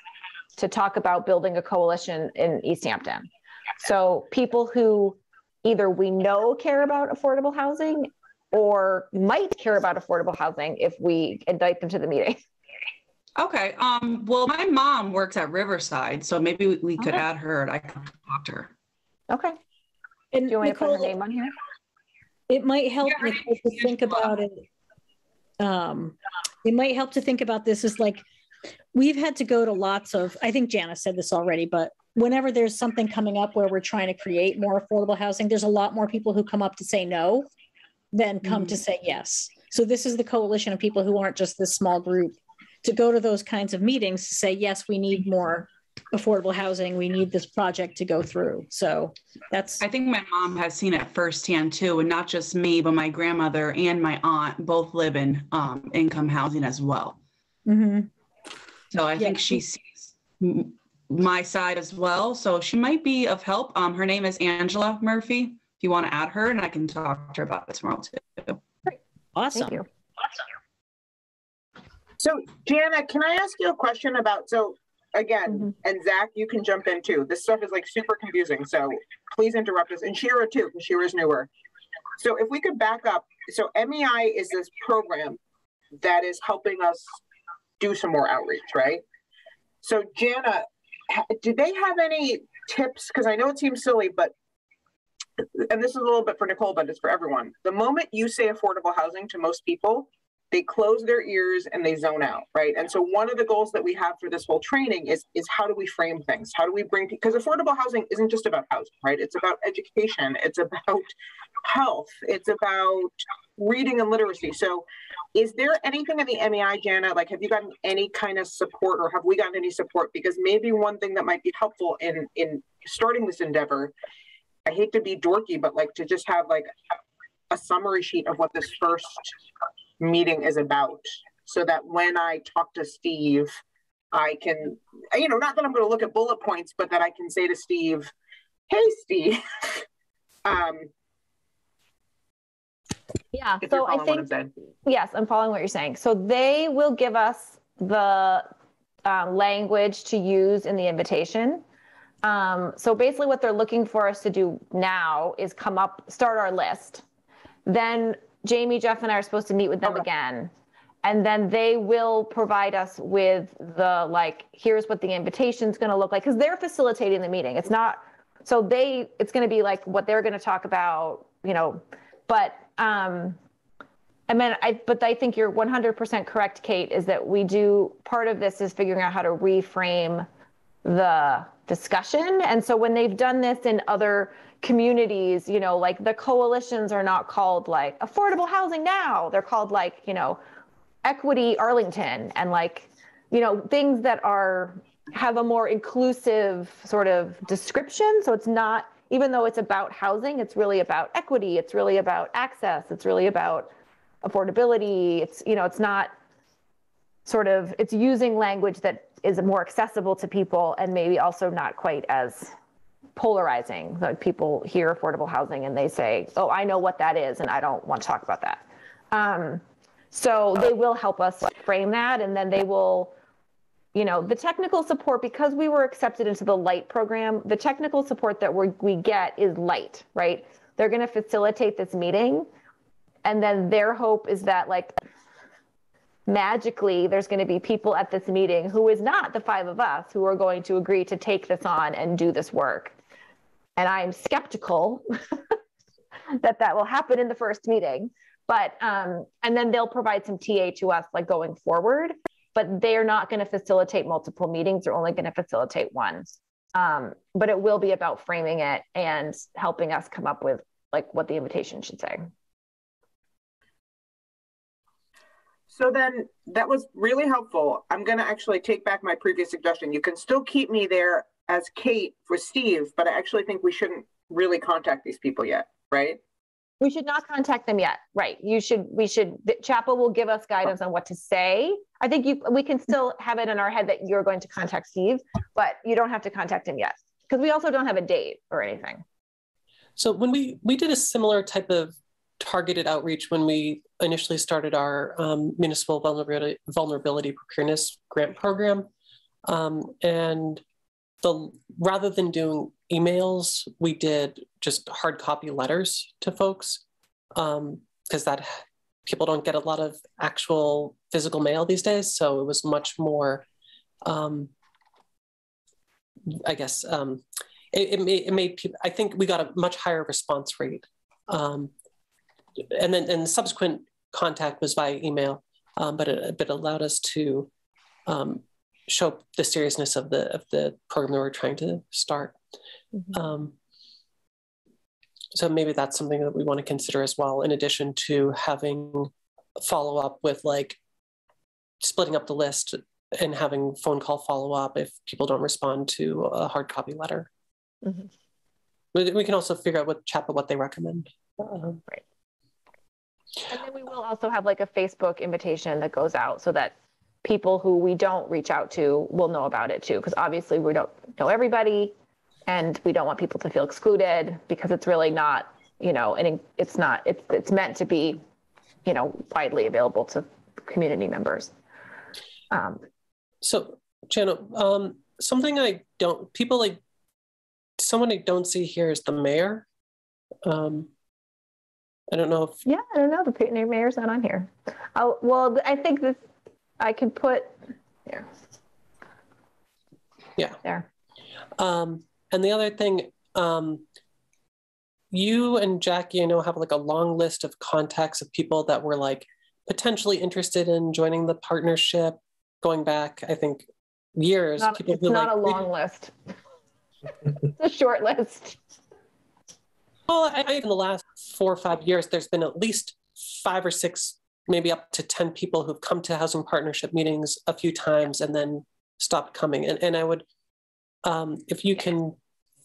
to talk about building a coalition in Easthampton. So people who either we know care about affordable housing or might care about affordable housing if we invite them to the meeting. Okay. Well, my mom works at Riverside, so maybe we could add her and I could talk to her. Okay. And do you want Nicole, to put her name on here? It might help Nicole to think about it. It might help to think about this as like, we've had to go to lots of, I think Jana said this already, but whenever there's something coming up where we're trying to create more affordable housing, there's a lot more people who come up to say no than come to say yes. So this is the coalition of people who aren't just this small group to go to those kinds of meetings to say, yes, we need more affordable housing. We need this project to go through. So that's. I think my mom has seen it firsthand too, and not just me, but my grandmother and my aunt both live in income housing as well. Mm-hmm. So I think she sees my side as well. So she might be of help. Her name is Angela Murphy. If you want to add her, and I can talk to her about it tomorrow too. Awesome. Thank you. So Jana, can I ask you a question about, so again, and Zach, you can jump in too. This stuff is like super confusing. So please interrupt us, and Shira too, because Shira's newer. So if we could back up, so MEI is this program that is helping us do some more outreach, right? So Jana, do they have any tips? Because I know it seems silly, but, and this is a little bit for Nicole, but it's for everyone. The moment you say affordable housing to most people, they close their ears and they zone out, right? And so one of the goals that we have for this whole training is how do we frame things? How do we bring, because affordable housing isn't just about housing, right? It's about education, it's about health, it's about reading and literacy. So is there anything in the MEI, Jana, like have you gotten any kind of support, or have we gotten any support? Because maybe one thing that might be helpful in starting this endeavor, I hate to be dorky, but like to just have like a summary sheet of what this first meeting is about, so that when I talk to Steve, I can, not that I'm going to look at bullet points, but that I can say to Steve, hey, Steve. Yeah, so I think, yes, I'm following what you're saying. So they will give us the language to use in the invitation. So basically what they're looking for us to do now is start our list. Then Jamie, Jeff, and I are supposed to meet with them again. And then they will provide us with the, here's what the invitation's going to look like. Because they're facilitating the meeting. It's not, it's going to be like what they're going to talk about. but but I think you're 100% correct, Kate, is that part of this is figuring out how to reframe the discussion. And so when they've done this in other communities, like the coalitions are not called like Affordable Housing Now, they're called like, Equity Arlington, and like, things that have a more inclusive sort of description. So it's not, even though it's about housing, it's really about equity, it's really about access, it's really about affordability. It's not sort of, it's using language that is more accessible to people and maybe also not quite as polarizing. Like people hear affordable housing and they say, oh, I know what that is and I don't want to talk about that. So they will help us frame that, and then they will, the technical support, because we were accepted into the LIGHT program, the technical support that we get is LIGHT, right? They're going to facilitate this meeting. And then their hope is that like magically there's going to be people at this meeting who is not the 5 of us who are going to agree to take this on and do this work. And I'm skeptical that will happen in the first meeting, but, and then they'll provide some TA to us like going forward, but they're not going to facilitate multiple meetings. They're only going to facilitate one. But it will be about framing it and helping us come up with like what the invitation should say. So then that was really helpful. I'm going to actually take back my previous suggestion. You can still keep me there as Kate for Steve, but I actually think we shouldn't really contact these people yet, right? We should not contact them yet. Right. Chapel will give us guidance on what to say. I think we can still have it in our head that you're going to contact Steve, but you don't have to contact him yet because we also don't have a date or anything. So when we did a similar type of targeted outreach when we initially started our municipal vulnerability preparedness grant program. And rather than doing emails, we did just hard copy letters to folks because people don't get a lot of actual physical mail these days. So it was much more, I think we got a much higher response rate. And then subsequent contact was via email, but it allowed us to show the seriousness of the program that we're trying to start. Mm-hmm. So maybe that's something that we want to consider as well, in addition to having follow up with like splitting up the list and having phone call follow up if people don't respond to a hard copy letter. Mm-hmm. We can also figure out with Chapel what they recommend. Right. And then we will also have like a Facebook invitation that goes out so that people who we don't reach out to will know about it too. Because obviously we don't know everybody and we don't want people to feel excluded because it's really not, and it's meant to be, widely available to community members. So Jenna, someone I don't see here is the mayor. I don't know if... Yeah, I don't know. The mayor's not on here. Oh, well, I think this, I can put here. Yeah. There. And the other thing, you and Jackie, I know, have like a long list of contacts of people that were like potentially interested in joining the partnership going back, I think, years. It's not a long list. It's a short list. Well, in the last 4 or 5 years, there's been at least 5 or 6, maybe up to 10 people who've come to housing partnership meetings a few times and then stopped coming. And I would, if you can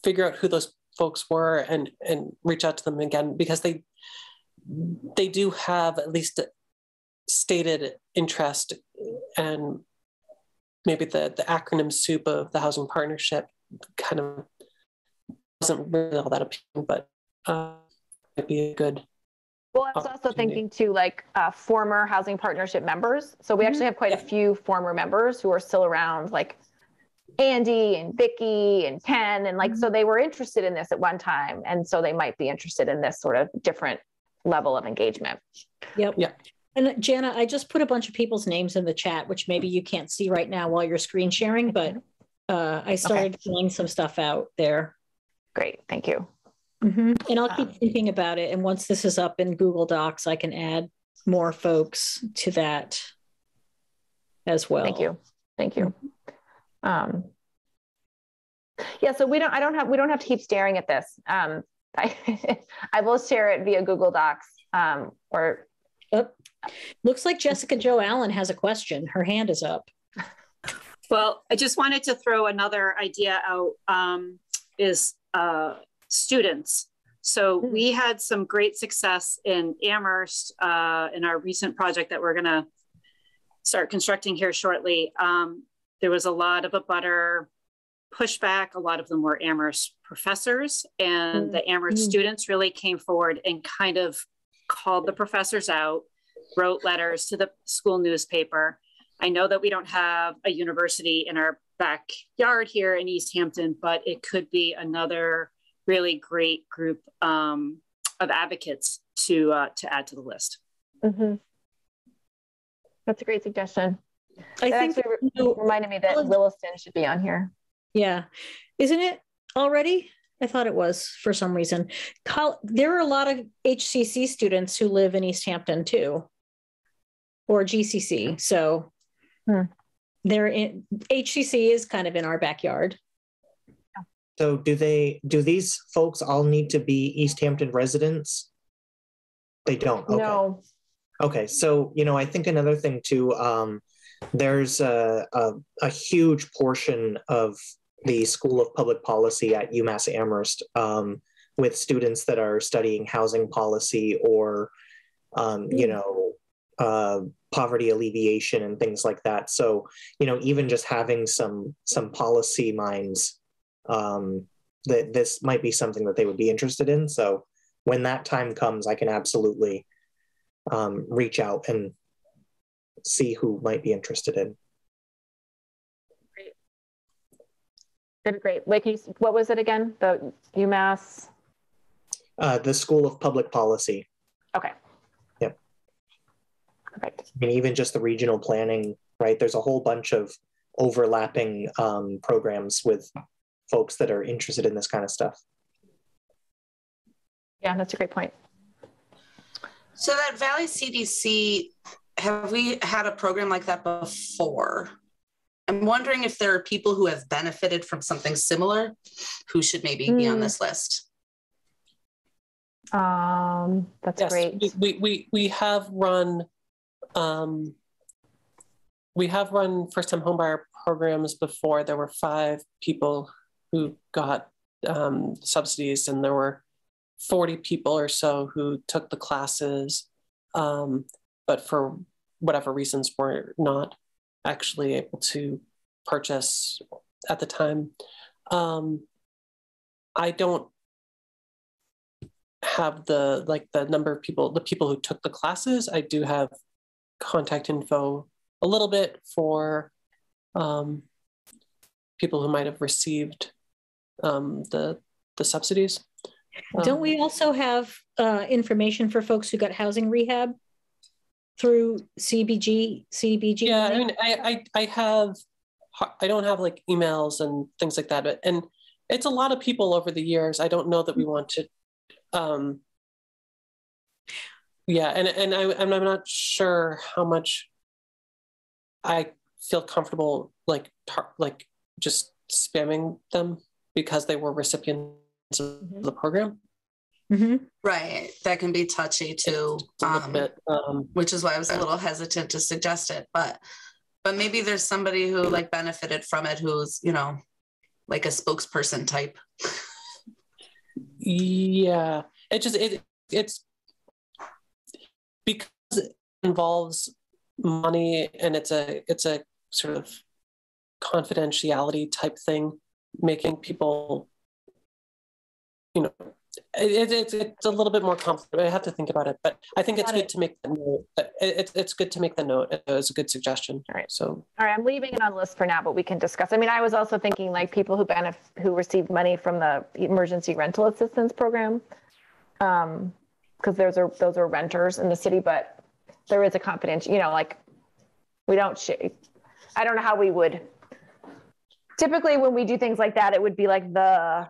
figure out who those folks were and reach out to them again, because they do have at least a stated interest, and maybe the acronym soup of the housing partnership kind of wasn't really all that appealing, but might be a good. Well, I was also thinking too, like former housing partnership members. So we actually have quite a few former members who are still around, like Andy and Vicky and Ken, and like, so they were interested in this at one time, and so they might be interested in this sort of different level of engagement. Yep. Yeah. And Jana, I just put a bunch of people's names in the chat, which maybe you can't see right now while you're screen sharing, but I started filling some stuff out there. Great, thank you. And I'll keep thinking about it. And once this is up in Google Docs, I can add more folks to that as well. Thank you. Yeah, so we don't have to keep staring at this. I will share it via Google Docs Looks like Jessica Jo Allen has a question. Her hand is up. Well, I just wanted to throw another idea out, is students. So we had some great success in Amherst in our recent project that we're going to start constructing here shortly. There was a lot of abutter pushback. A lot of them were Amherst professors, and the Amherst students really came forward and kind of called the professors out, wrote letters to the school newspaper. I know that we don't have a university in our backyard here in Easthampton, but it could be another really great group of advocates to add to the list. That's a great suggestion. I think reminded me that Williston should be on here. Yeah. Isn't it already? I thought it was for some reason. There are a lot of HCC students who live in Easthampton too, or GCC. So HCC is kind of in our backyard. So do these folks all need to be Easthampton residents? They don't. Okay. No. Okay. So, I think another thing too, there's a huge portion of the School of Public Policy at UMass Amherst with students that are studying housing policy or, poverty alleviation and things like that. So, even just having some policy minds, that this might be something that they would be interested in. So when that time comes, I can absolutely reach out and see who might be interested in. Great. Wait, what was it again? The UMass? The School of Public Policy. Okay. Yep. Perfect. I mean, even just the regional planning, right? There's a whole bunch of overlapping programs with folks that are interested in this kind of stuff. Yeah, that's a great point. So that Valley CDC, have we had a program like that before? I'm wondering if there are people who have benefited from something similar who should maybe be on this list. That's great. We have run first-time homebuyer programs before. There were 5 people who got subsidies, and there were 40 people or so who took the classes, but for whatever reasons were not actually able to purchase at the time. I don't have the number of people, the people who took the classes. I do have contact info a little bit for people who might have received the subsidies. Don't we also have information for folks who got housing rehab through CDBG? Yeah, I mean, I don't have like emails and things like that, and it's a lot of people over the years. I don't know that we want to. Yeah, and I'm not sure how much I feel comfortable like just spamming them because they were recipients of the program. Right, that can be touchy too, which is why I was a little hesitant to suggest it, but maybe there's somebody who like benefited from it who's like a spokesperson type. Yeah, it's because it involves money and it's a sort of confidentiality type thing, making people, it's a little bit more complicated. I have to think about it, but I think it's good to make the note. It's good to make the note. It was a good suggestion. All right. So, all right, I'm leaving it on the list for now, but we can discuss. I mean, I was also thinking like people who received money from the emergency rental assistance program, because those are renters in the city, but there is a confidential, like we don't share. I don't know how we would. Typically, when we do things like that, it would be like the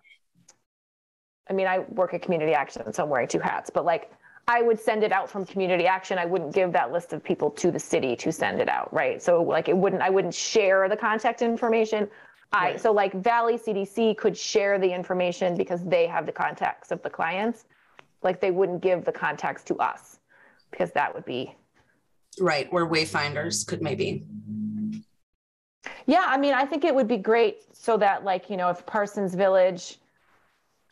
I mean, I work at Community Action, so I'm wearing two hats, but like, I would send it out from Community Action. I wouldn't give that list of people to the city to send it out, right? So like, I wouldn't share the contact information. Right. So like Valley CDC could share the information because they have the contacts of the clients. Like they wouldn't give the contacts to us because that would be. Right, where Wayfinders could maybe. Yeah, I mean, I think it would be great so that like, you know, if Parsons Village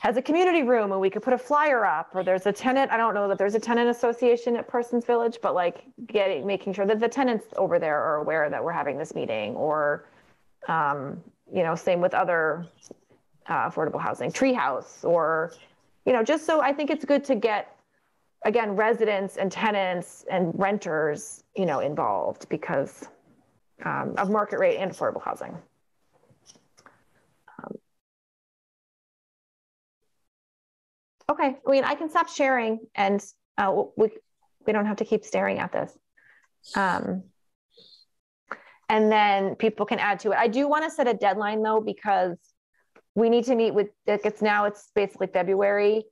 has a community room and we could put a flyer up, or there's a tenant, I don't know that there's a tenant association at Parsons Village, but like making sure that the tenants over there are aware that we're having this meeting, or, you know, same with other affordable housing, treehouse, or, you know, just so I think it's good to get, again, residents and tenants and renters, you know, involved because of market rate and affordable housing. Okay, I mean, I can stop sharing and we don't have to keep staring at this. And then people can add to it. I do want to set a deadline though, because we need to meet with, it's basically February.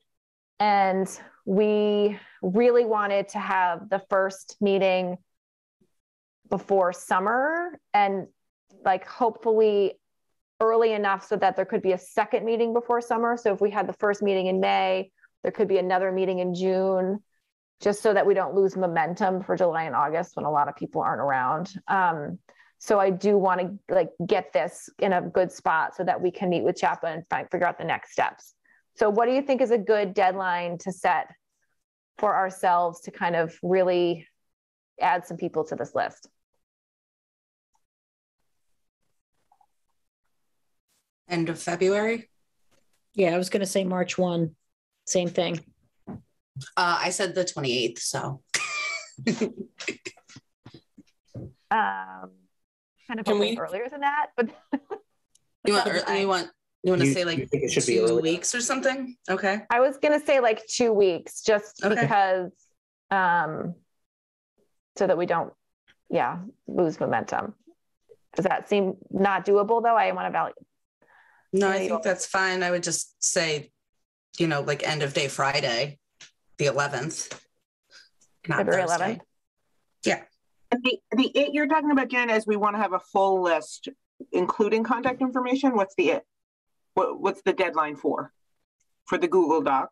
And we really wanted to have the first meeting before summer and like hopefully early enough so that there could be a second meeting before summer. So if we had the first meeting in May, there could be another meeting in June, just so that we don't lose momentum for July and August when a lot of people aren't around. So I do want to like get this in a good spot so that we can meet with CHAPA and figure out the next steps. So what do you think is a good deadline to set for ourselves to kind of really add some people to this list? End of February? Yeah, I was going to say March 1, same thing. I said the 28th, so. Kind of earlier than that, but you want to say like it should 2 weeks or something? Okay. I was gonna say like 2 weeks, just because so that we don't lose momentum. Does that seem not doable though? I want to value. No, I think that's fine. I would just say, you know, like end of day Friday, the 11th. Not February Thursday. 11th. Yeah. And the it you're talking about, Jen, is we want to have a full list, including contact information. What's the it? What's the deadline for the Google Doc?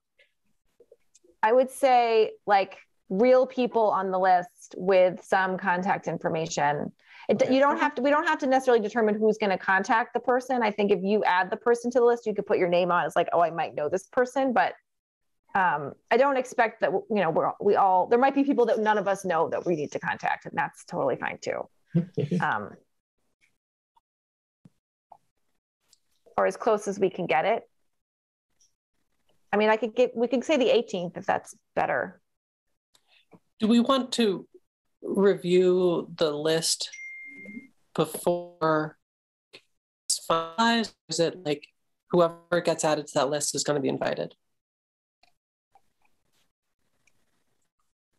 I would say like real people on the list with some contact information. We don't have to necessarily determine who's going to contact the person. I think if you add the person to the list, you could put your name on. It's like, oh, I might know this person, but I don't expect that, you know, there might be people that none of us know that we need to contact, and that's totally fine too. Or as close as we can get it. I mean, we could say the 18th if that's better. Do we want to review the list before it's finalized? Is it like whoever gets added to that list is going to be invited?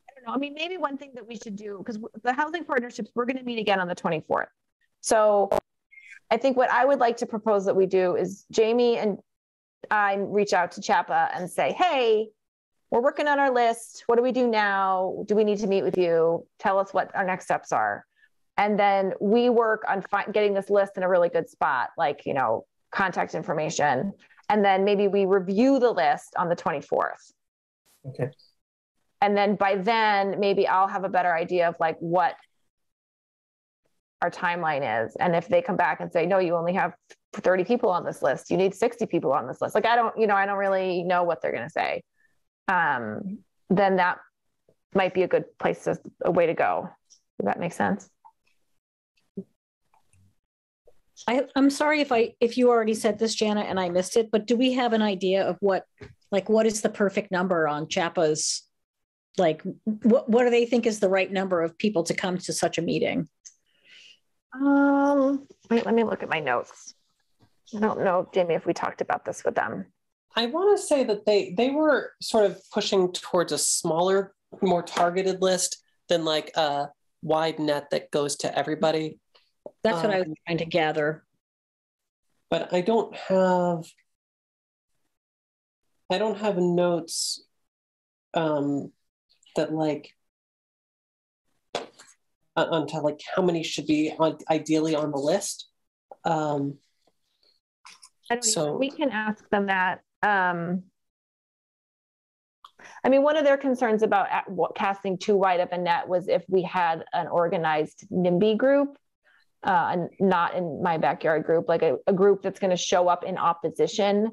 I don't know. I mean, maybe one thing that we should do, because the housing partnerships, we're going to meet again on the 24th. So I think what I would like to propose that we do is Jamie and I reach out to CHAPA and say, hey, we're working on our list. What do we do now? Do we need to meet with you? Tell us what our next steps are. And then we work on getting this list in a really good spot, like, you know, contact information. And then maybe we review the list on the 24th. Okay. And then by then, maybe I'll have a better idea of like what our timeline is. And if they come back and say, no, you only have 30 people on this list, you need 60 people on this list. Like, I don't really know what they're going to say. Then that might be a good place, a way to go. Does that make sense? I'm sorry if you already said this, Jana, and I missed it, but do we have an idea of what is the perfect number on CHAPA's, like, what do they think is the right number of people to come to such a meeting? Wait, let me look at my notes. I don't know, Jamie, if we talked about this with them. I want to say that they were sort of pushing towards a smaller, more targeted list than like a wide net that goes to everybody. That's what I was trying to gather. But I don't have I don't have notes that like onto like how many should be ideally on the list. So we can ask them that. I mean, one of their concerns about casting too wide of a net was if we had an organized NIMBY group, and not in my backyard group, like a group that's going to show up in opposition.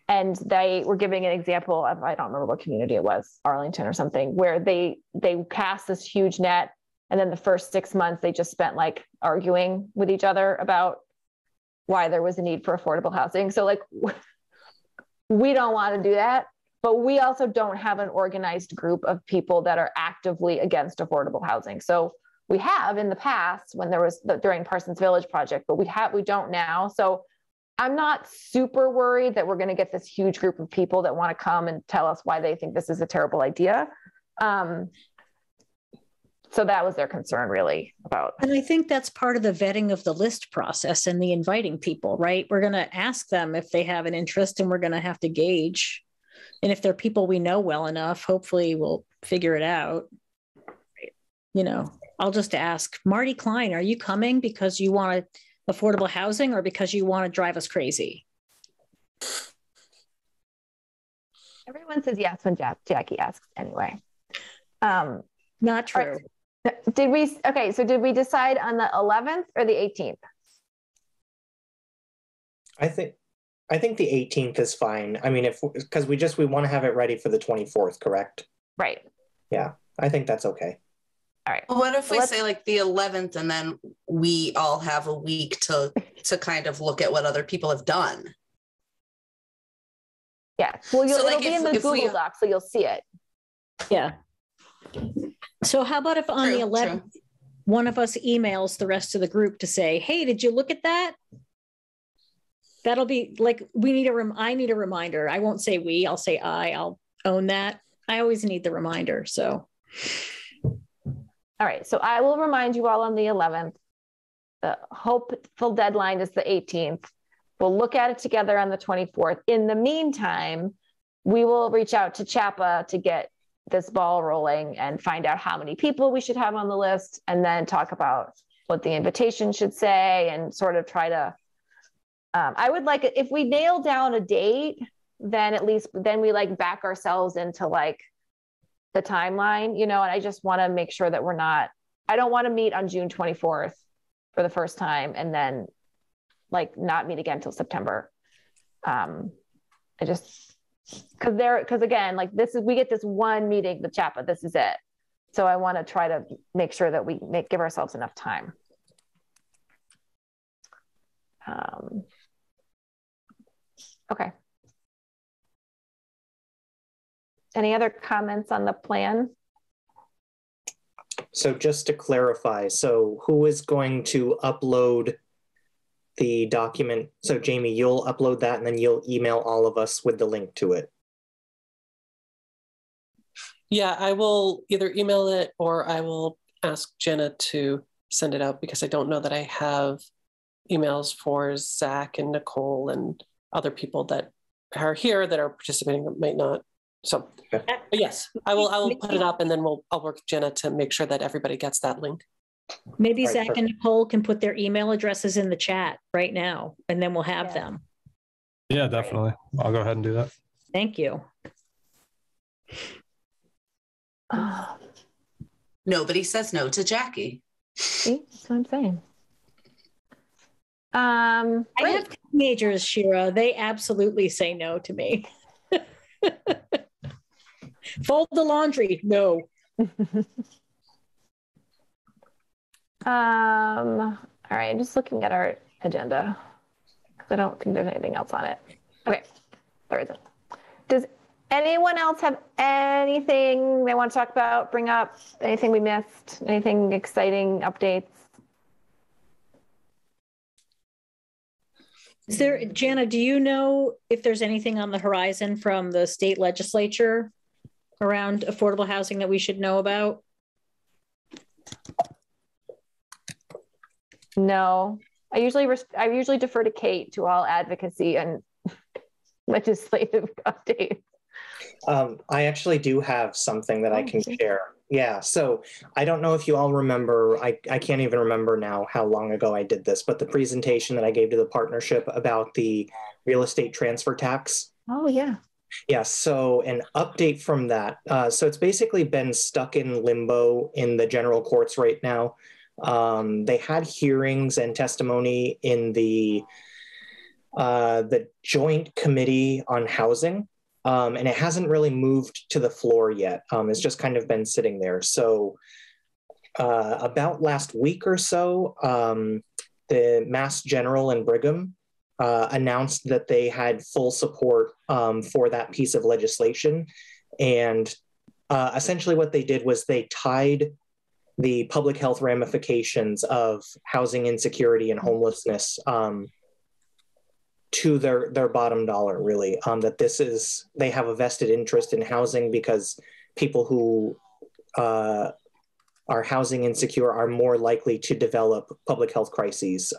And they were giving an example of, I don't remember what community it was, Arlington or something, where they cast this huge net. And then the first 6 months, they just spent like arguing with each other about why there was a need for affordable housing. So like, we don't want to do that, but we also don't have an organized group of people that are actively against affordable housing. So we have in the past when there was during Parsons Village project, but we don't now. So I'm not super worried that we're going to get this huge group of people that want to come and tell us why they think this is a terrible idea. So that was their concern really about. And I think that's part of the vetting of the list process and the inviting people, right? We're going to ask them if they have an interest, and we're going to have to gauge. And if they're people we know well enough, hopefully we'll figure it out. You know, I'll just ask, Marty Klein, are you coming because you want affordable housing or because you want to drive us crazy? Everyone says yes when Jackie asks anyway. Not true. Right. Did we decide on the 11th or the 18th? I think the 18th is fine. I mean, because we want to have it ready for the 24th, correct? Right. Yeah, I think that's okay. All right. Well, what if we say like the 11th, and then we all have a week to kind of look at what other people have done? Yeah. Well, it'll be in the Google Doc, so you'll see it. Yeah. So how about if on the 11th, one of us emails the rest of the group to say, hey, did you look at that? That'll be like, I need a reminder. I won't say we, I'll say I'll own that. I always need the reminder, so. All right, so I will remind you all on the 11th. The hopeful deadline is the 18th. We'll look at it together on the 24th. In the meantime, we will reach out to CHAPA to get this ball rolling and find out how many people we should have on the list, and then talk about what the invitation should say and sort of try to, I would like it if we nail down a date, then at least then we like back ourselves into like the timeline, you know, and I just want to make sure that I don't want to meet on June 24th for the first time and then like not meet again till September. Because again, like we get this one meeting with CHAPA, this is it. So I want to try to make sure that we give ourselves enough time. Okay. Any other comments on the plan? So just to clarify, so who is going to upload the document? So Jamie, you'll upload that and then you'll email all of us with the link to it. Yeah, I will either email it or I will ask Jenna to send it out, because I don't know that I have emails for Zach and Nicole and other people that are here that are participating that might not. So yes, I will put it up, and then I'll work with Jenna to make sure that everybody gets that link. Maybe Zach and Nicole can put their email addresses in the chat right now, and then we'll have them. Yeah, definitely. I'll go ahead and do that. Thank you. Nobody says no to Jackie. See, that's what I'm saying. I have teenagers, Shira. They absolutely say no to me. Fold the laundry. No. All right, I'm just looking at our agenda because I don't think there's anything else on it. Okay, there isn't. Does anyone else have anything they want to talk about, bring up, anything we missed, anything exciting, updates? Is there, Jana, do you know if there's anything on the horizon from the state legislature around affordable housing that we should know about? No, I usually defer to Kate to all advocacy and legislative updates. I actually do have something that I can share. Yeah, so I don't know if you all remember, I can't even remember now how long ago I did this, but the presentation that I gave to the partnership about the real estate transfer tax. Oh, yeah. Yeah, so an update from that. So it's basically been stuck in limbo in the general courts right now. They had hearings and testimony in the Joint Committee on Housing. And it hasn't really moved to the floor yet. It's just kind of been sitting there. So about last week or so, the Mass General and Brigham announced that they had full support for that piece of legislation. And essentially what they did was they tied the public health ramifications of housing insecurity and homelessness to their bottom dollar, really, that they have a vested interest in housing because people who are housing insecure are more likely to develop public health crises.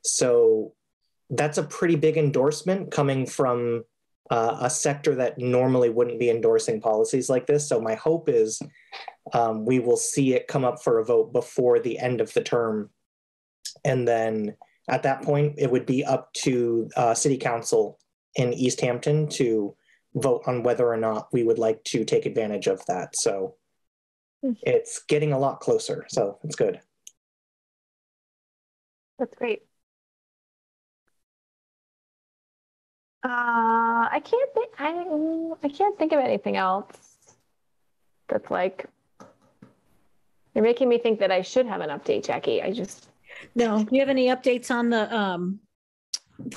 So that's a pretty big endorsement coming from a sector that normally wouldn't be endorsing policies like this. So my hope is we will see it come up for a vote before the end of the term. And then at that point, it would be up to City Council in Easthampton to vote on whether or not we would like to take advantage of that. So it's getting a lot closer. So it's good. That's great. I can't think of anything else that's like, you're making me think that I should have an update, Jackie. No. Do you have any updates on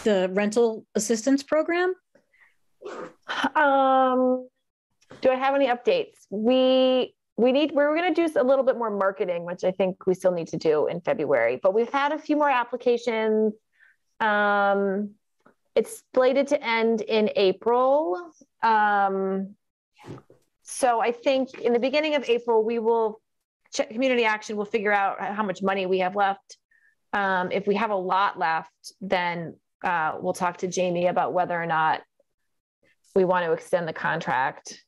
the rental assistance program? Do I have any updates? We're going to do a little bit more marketing, which I think we still need to do in February, but we've had a few more applications. It's slated to end in April. So I think in the beginning of April, we will check Community Action. We'll figure out how much money we have left. If we have a lot left, then we'll talk to Jamie about whether or not we want to extend the contract.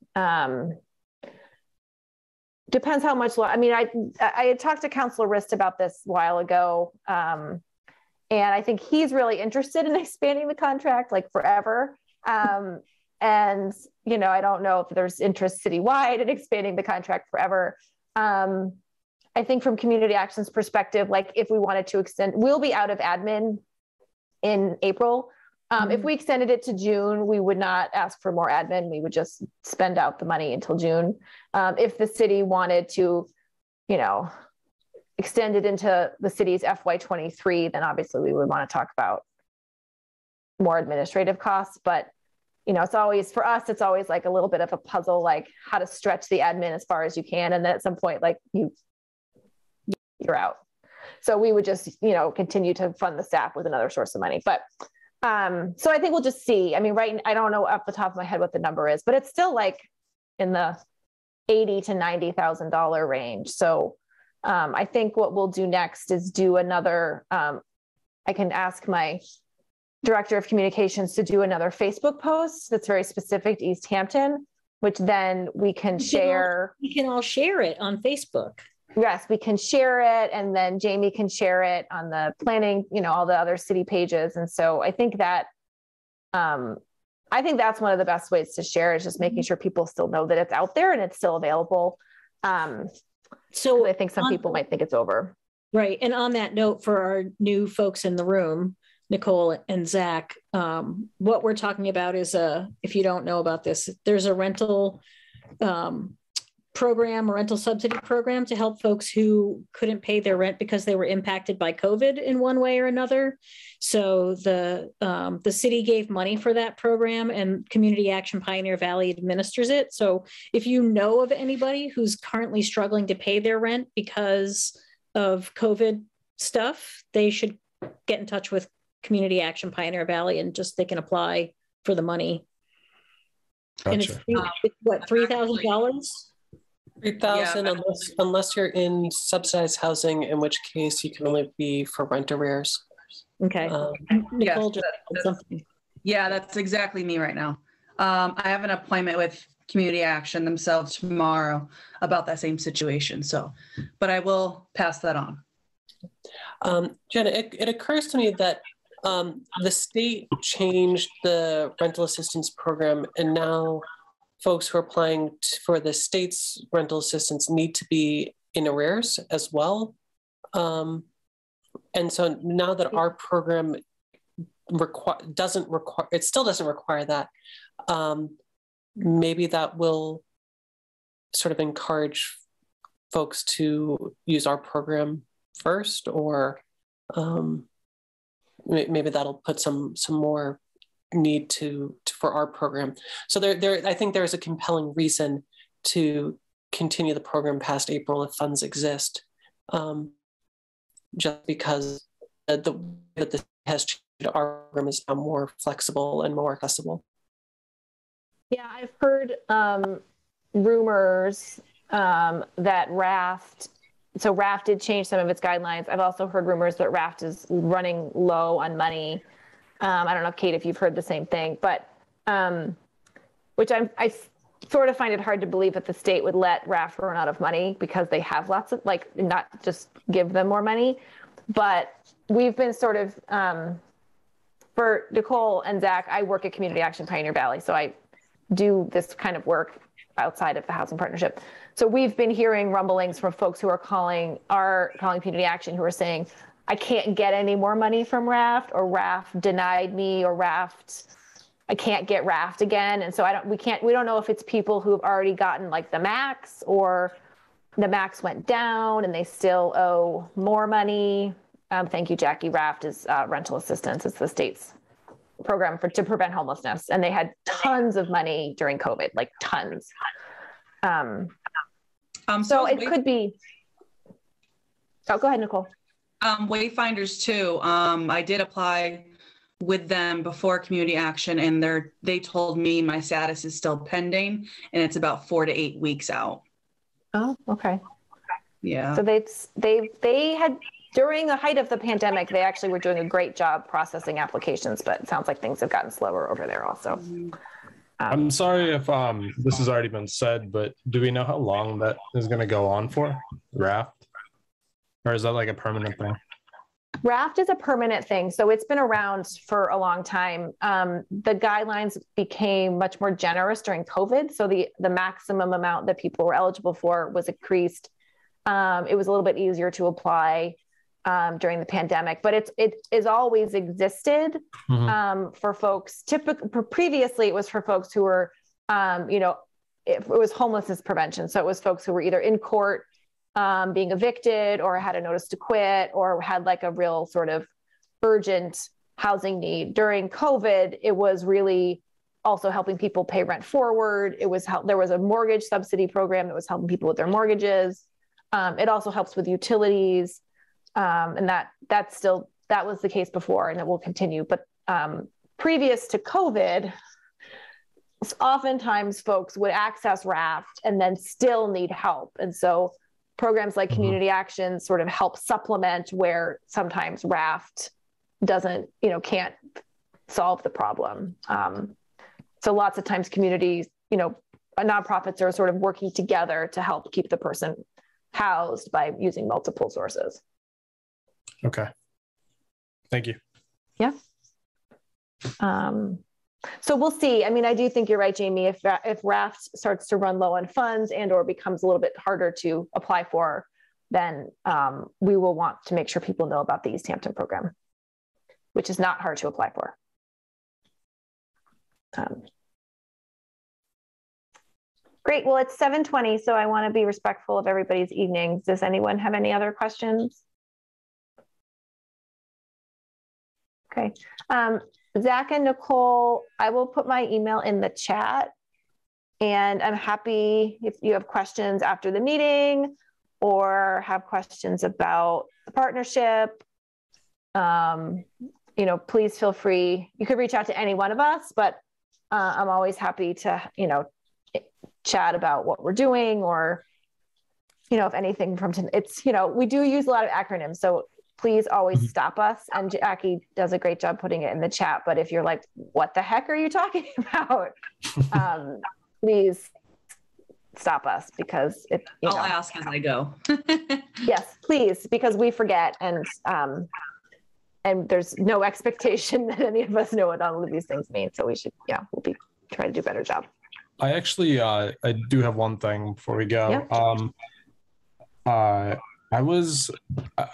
Depends how much. I mean, I had talked to Councilor Rist about this a while ago, and I think he's really interested in expanding the contract like forever. And I don't know if there's interest citywide in expanding the contract forever. I think from Community Action's perspective, like if we wanted to extend, we'll be out of admin in April. If we extended it to June, we would not ask for more admin. We would just spend out the money until June. If the city wanted to, extend it into the city's FY23, then obviously we would want to talk about more administrative costs. But, it's always, for us, it's always like a little bit of a puzzle, like how to stretch the admin as far as you can. And then at some point, like you're out. So we would just, continue to fund the staff with another source of money. But so I think we'll just see. I mean, I don't know off the top of my head what the number is, but it's still like in the $80,000 to $90,000 range. So I think what we'll do next is do another, I can ask my director of communications to do another Facebook post that's very specific to Easthampton, which then we can share. We can all share it on Facebook. Yes, we can share it, and then Jamie can share it on the planning, all the other city pages. And so I think that, that's one of the best ways to share is just making sure people still know that it's out there and it's still available. So I think some people might think it's over. Right. And on that note, for our new folks in the room, Nicole and Zach, what we're talking about is if you don't know about this, there's a rental program, a rental subsidy program to help folks who couldn't pay their rent because they were impacted by COVID in one way or another. So the city gave money for that program, and Community Action Pioneer Valley administers it. So if you know of anybody who's currently struggling to pay their rent because of COVID stuff, they should get in touch with Community Action Pioneer Valley and they can apply for the money. Gotcha. And it's what, $3,000? 3,000 unless you're in subsidized housing, in which case you can only be for rent arrears. Okay. Nicole just said something. Yeah, that's exactly me right now. I have an appointment with Community Action themselves tomorrow about that same situation. So, but I will pass that on. Jenna, it occurs to me that the state changed the rental assistance program, and now folks who are applying for the state's rental assistance need to be in arrears as well. And so now that our program it still doesn't require that, maybe that will sort of encourage folks to use our program first, or maybe that'll put some more need for our program. So I think there's a compelling reason to continue the program past April if funds exist, just because the has changed. Our program is now more flexible and more accessible. Yeah, I've heard rumors that RAFT, so RAFT did change some of its guidelines. I've also heard rumors that RAFT is running low on money. I don't know, Kate, if you've heard the same thing, but which I sort of find it hard to believe that the state would let RAFT run out of money, because they have lots of, like, not just give them more money. But we've been sort of, for Nicole and Zach, I work at Community Action Pioneer Valley, so I do this kind of work outside of the housing partnership. So we've been hearing rumblings from folks who are calling Community Action, who are saying, I can't get any more money from RAFT, or RAFT denied me, or I can't get RAFT again. And so we don't know if it's people who've already gotten like the max, or the max went down and they still owe more money. Thank you, Jackie. RAFT is rental assistance. It's the state's program to prevent homelessness. And they had tons of money during COVID, like tons. So it could be, go ahead, Nicole. Wayfinders too. I did apply with them before Community Action, and they told me my status is still pending, and it's about 4 to 8 weeks out. Oh, okay. Yeah. So they had, during the height of the pandemic, they actually were doing a great job processing applications, but it sounds like things have gotten slower over there also. I'm sorry if this has already been said, but do we know how long that is going to go on for, RAFT? Or is that like a permanent thing? RAFT is a permanent thing. So it's been around for a long time. The guidelines became much more generous during COVID. So the maximum amount that people were eligible for was increased. It was a little bit easier to apply during the pandemic, but it has always existed for folks. Previously, it was for folks who were, it was homelessness prevention. So it was folks who were either in court being evicted, or had a notice to quit, or had like a real sort of urgent housing need. During COVID, it was really also helping people pay rent forward. There was a mortgage subsidy program that was helping people with their mortgages. It also helps with utilities. And that was the case before, and it will continue. But previous to COVID, oftentimes folks would access RAFT and then still need help. And so programs like Community Action sort of help supplement where sometimes RAFT can't solve the problem. So lots of times communities, nonprofits are sort of working together to help keep the person housed by using multiple sources. Okay. Thank you. Yeah. So we'll see. I mean, I do think you're right, Jamie. If RAFT starts to run low on funds and or becomes a little bit harder to apply for, then we will want to make sure people know about the Easthampton program, which is not hard to apply for. Great. Well, it's 7:20, so I want to be respectful of everybody's evenings. Does anyone have any other questions? Okay. Zach and Nicole, I will put my email in the chat, and I'm happy if you have questions after the meeting or have questions about the partnership. Please feel free. You could reach out to any one of us, but I'm always happy to, chat about what we're doing, or, if anything from, we do use a lot of acronyms. So please always stop us. And Jackie does a great job putting it in the chat. But if you're like, what the heck are you talking about? Please stop us, because I'll ask as I go. Yes, please, because we forget, and there's no expectation that any of us know what all of these things mean. So we should, we'll be try to do a better job. I actually, I do have one thing before we go. Yeah. I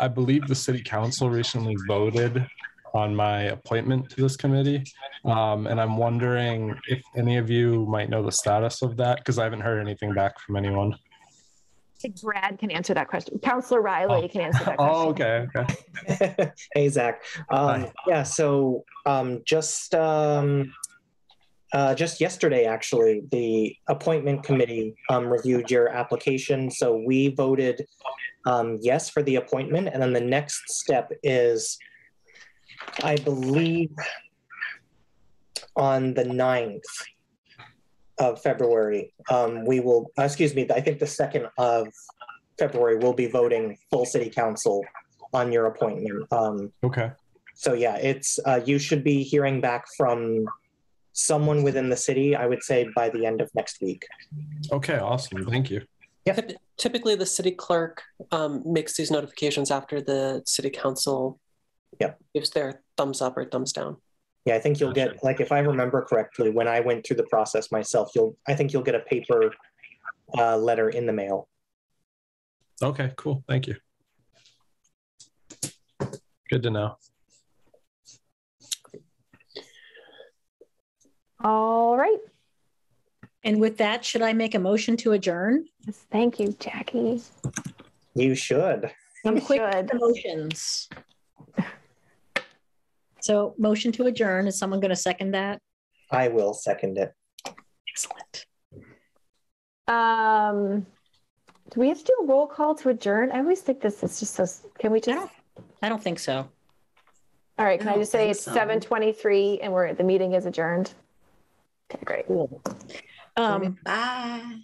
believe the city council recently voted on my appointment to this committee. And I'm wondering if any of you might know the status of that, because I haven't heard anything back from anyone. I think Brad can answer that question. Counselor Riley can answer that question. Oh, okay. Hey, Zach. Yeah, so just yesterday, actually, the appointment committee reviewed your application. So we voted yes for the appointment. And then the next step is, I believe, on the 9th of February, we will, excuse me, I think the 2nd of February, we'll be voting full city council on your appointment. Okay. So yeah, it's, you should be hearing back from someone within the city, I would say by the end of next week. Okay, awesome. Thank you. Yeah. Typically, the city clerk makes these notifications after the city council gives their thumbs up or thumbs down. Yeah, I think you'll get, like, if I remember correctly, when I went through the process myself, I think you'll get a paper letter in the mail. Okay, cool. Thank you. Good to know. All right. And with that, should I make a motion to adjourn? Yes, thank you, Jackie. You should. I'm quick with the motions. So motion to adjourn. Is someone going to second that? I will second it. Excellent. Do we have to do a roll call to adjourn? I always think this is just so, can we just? I don't think so. All right, can I just say it's so. 7:23 and the meeting is adjourned? Okay, great. Cool. Bye.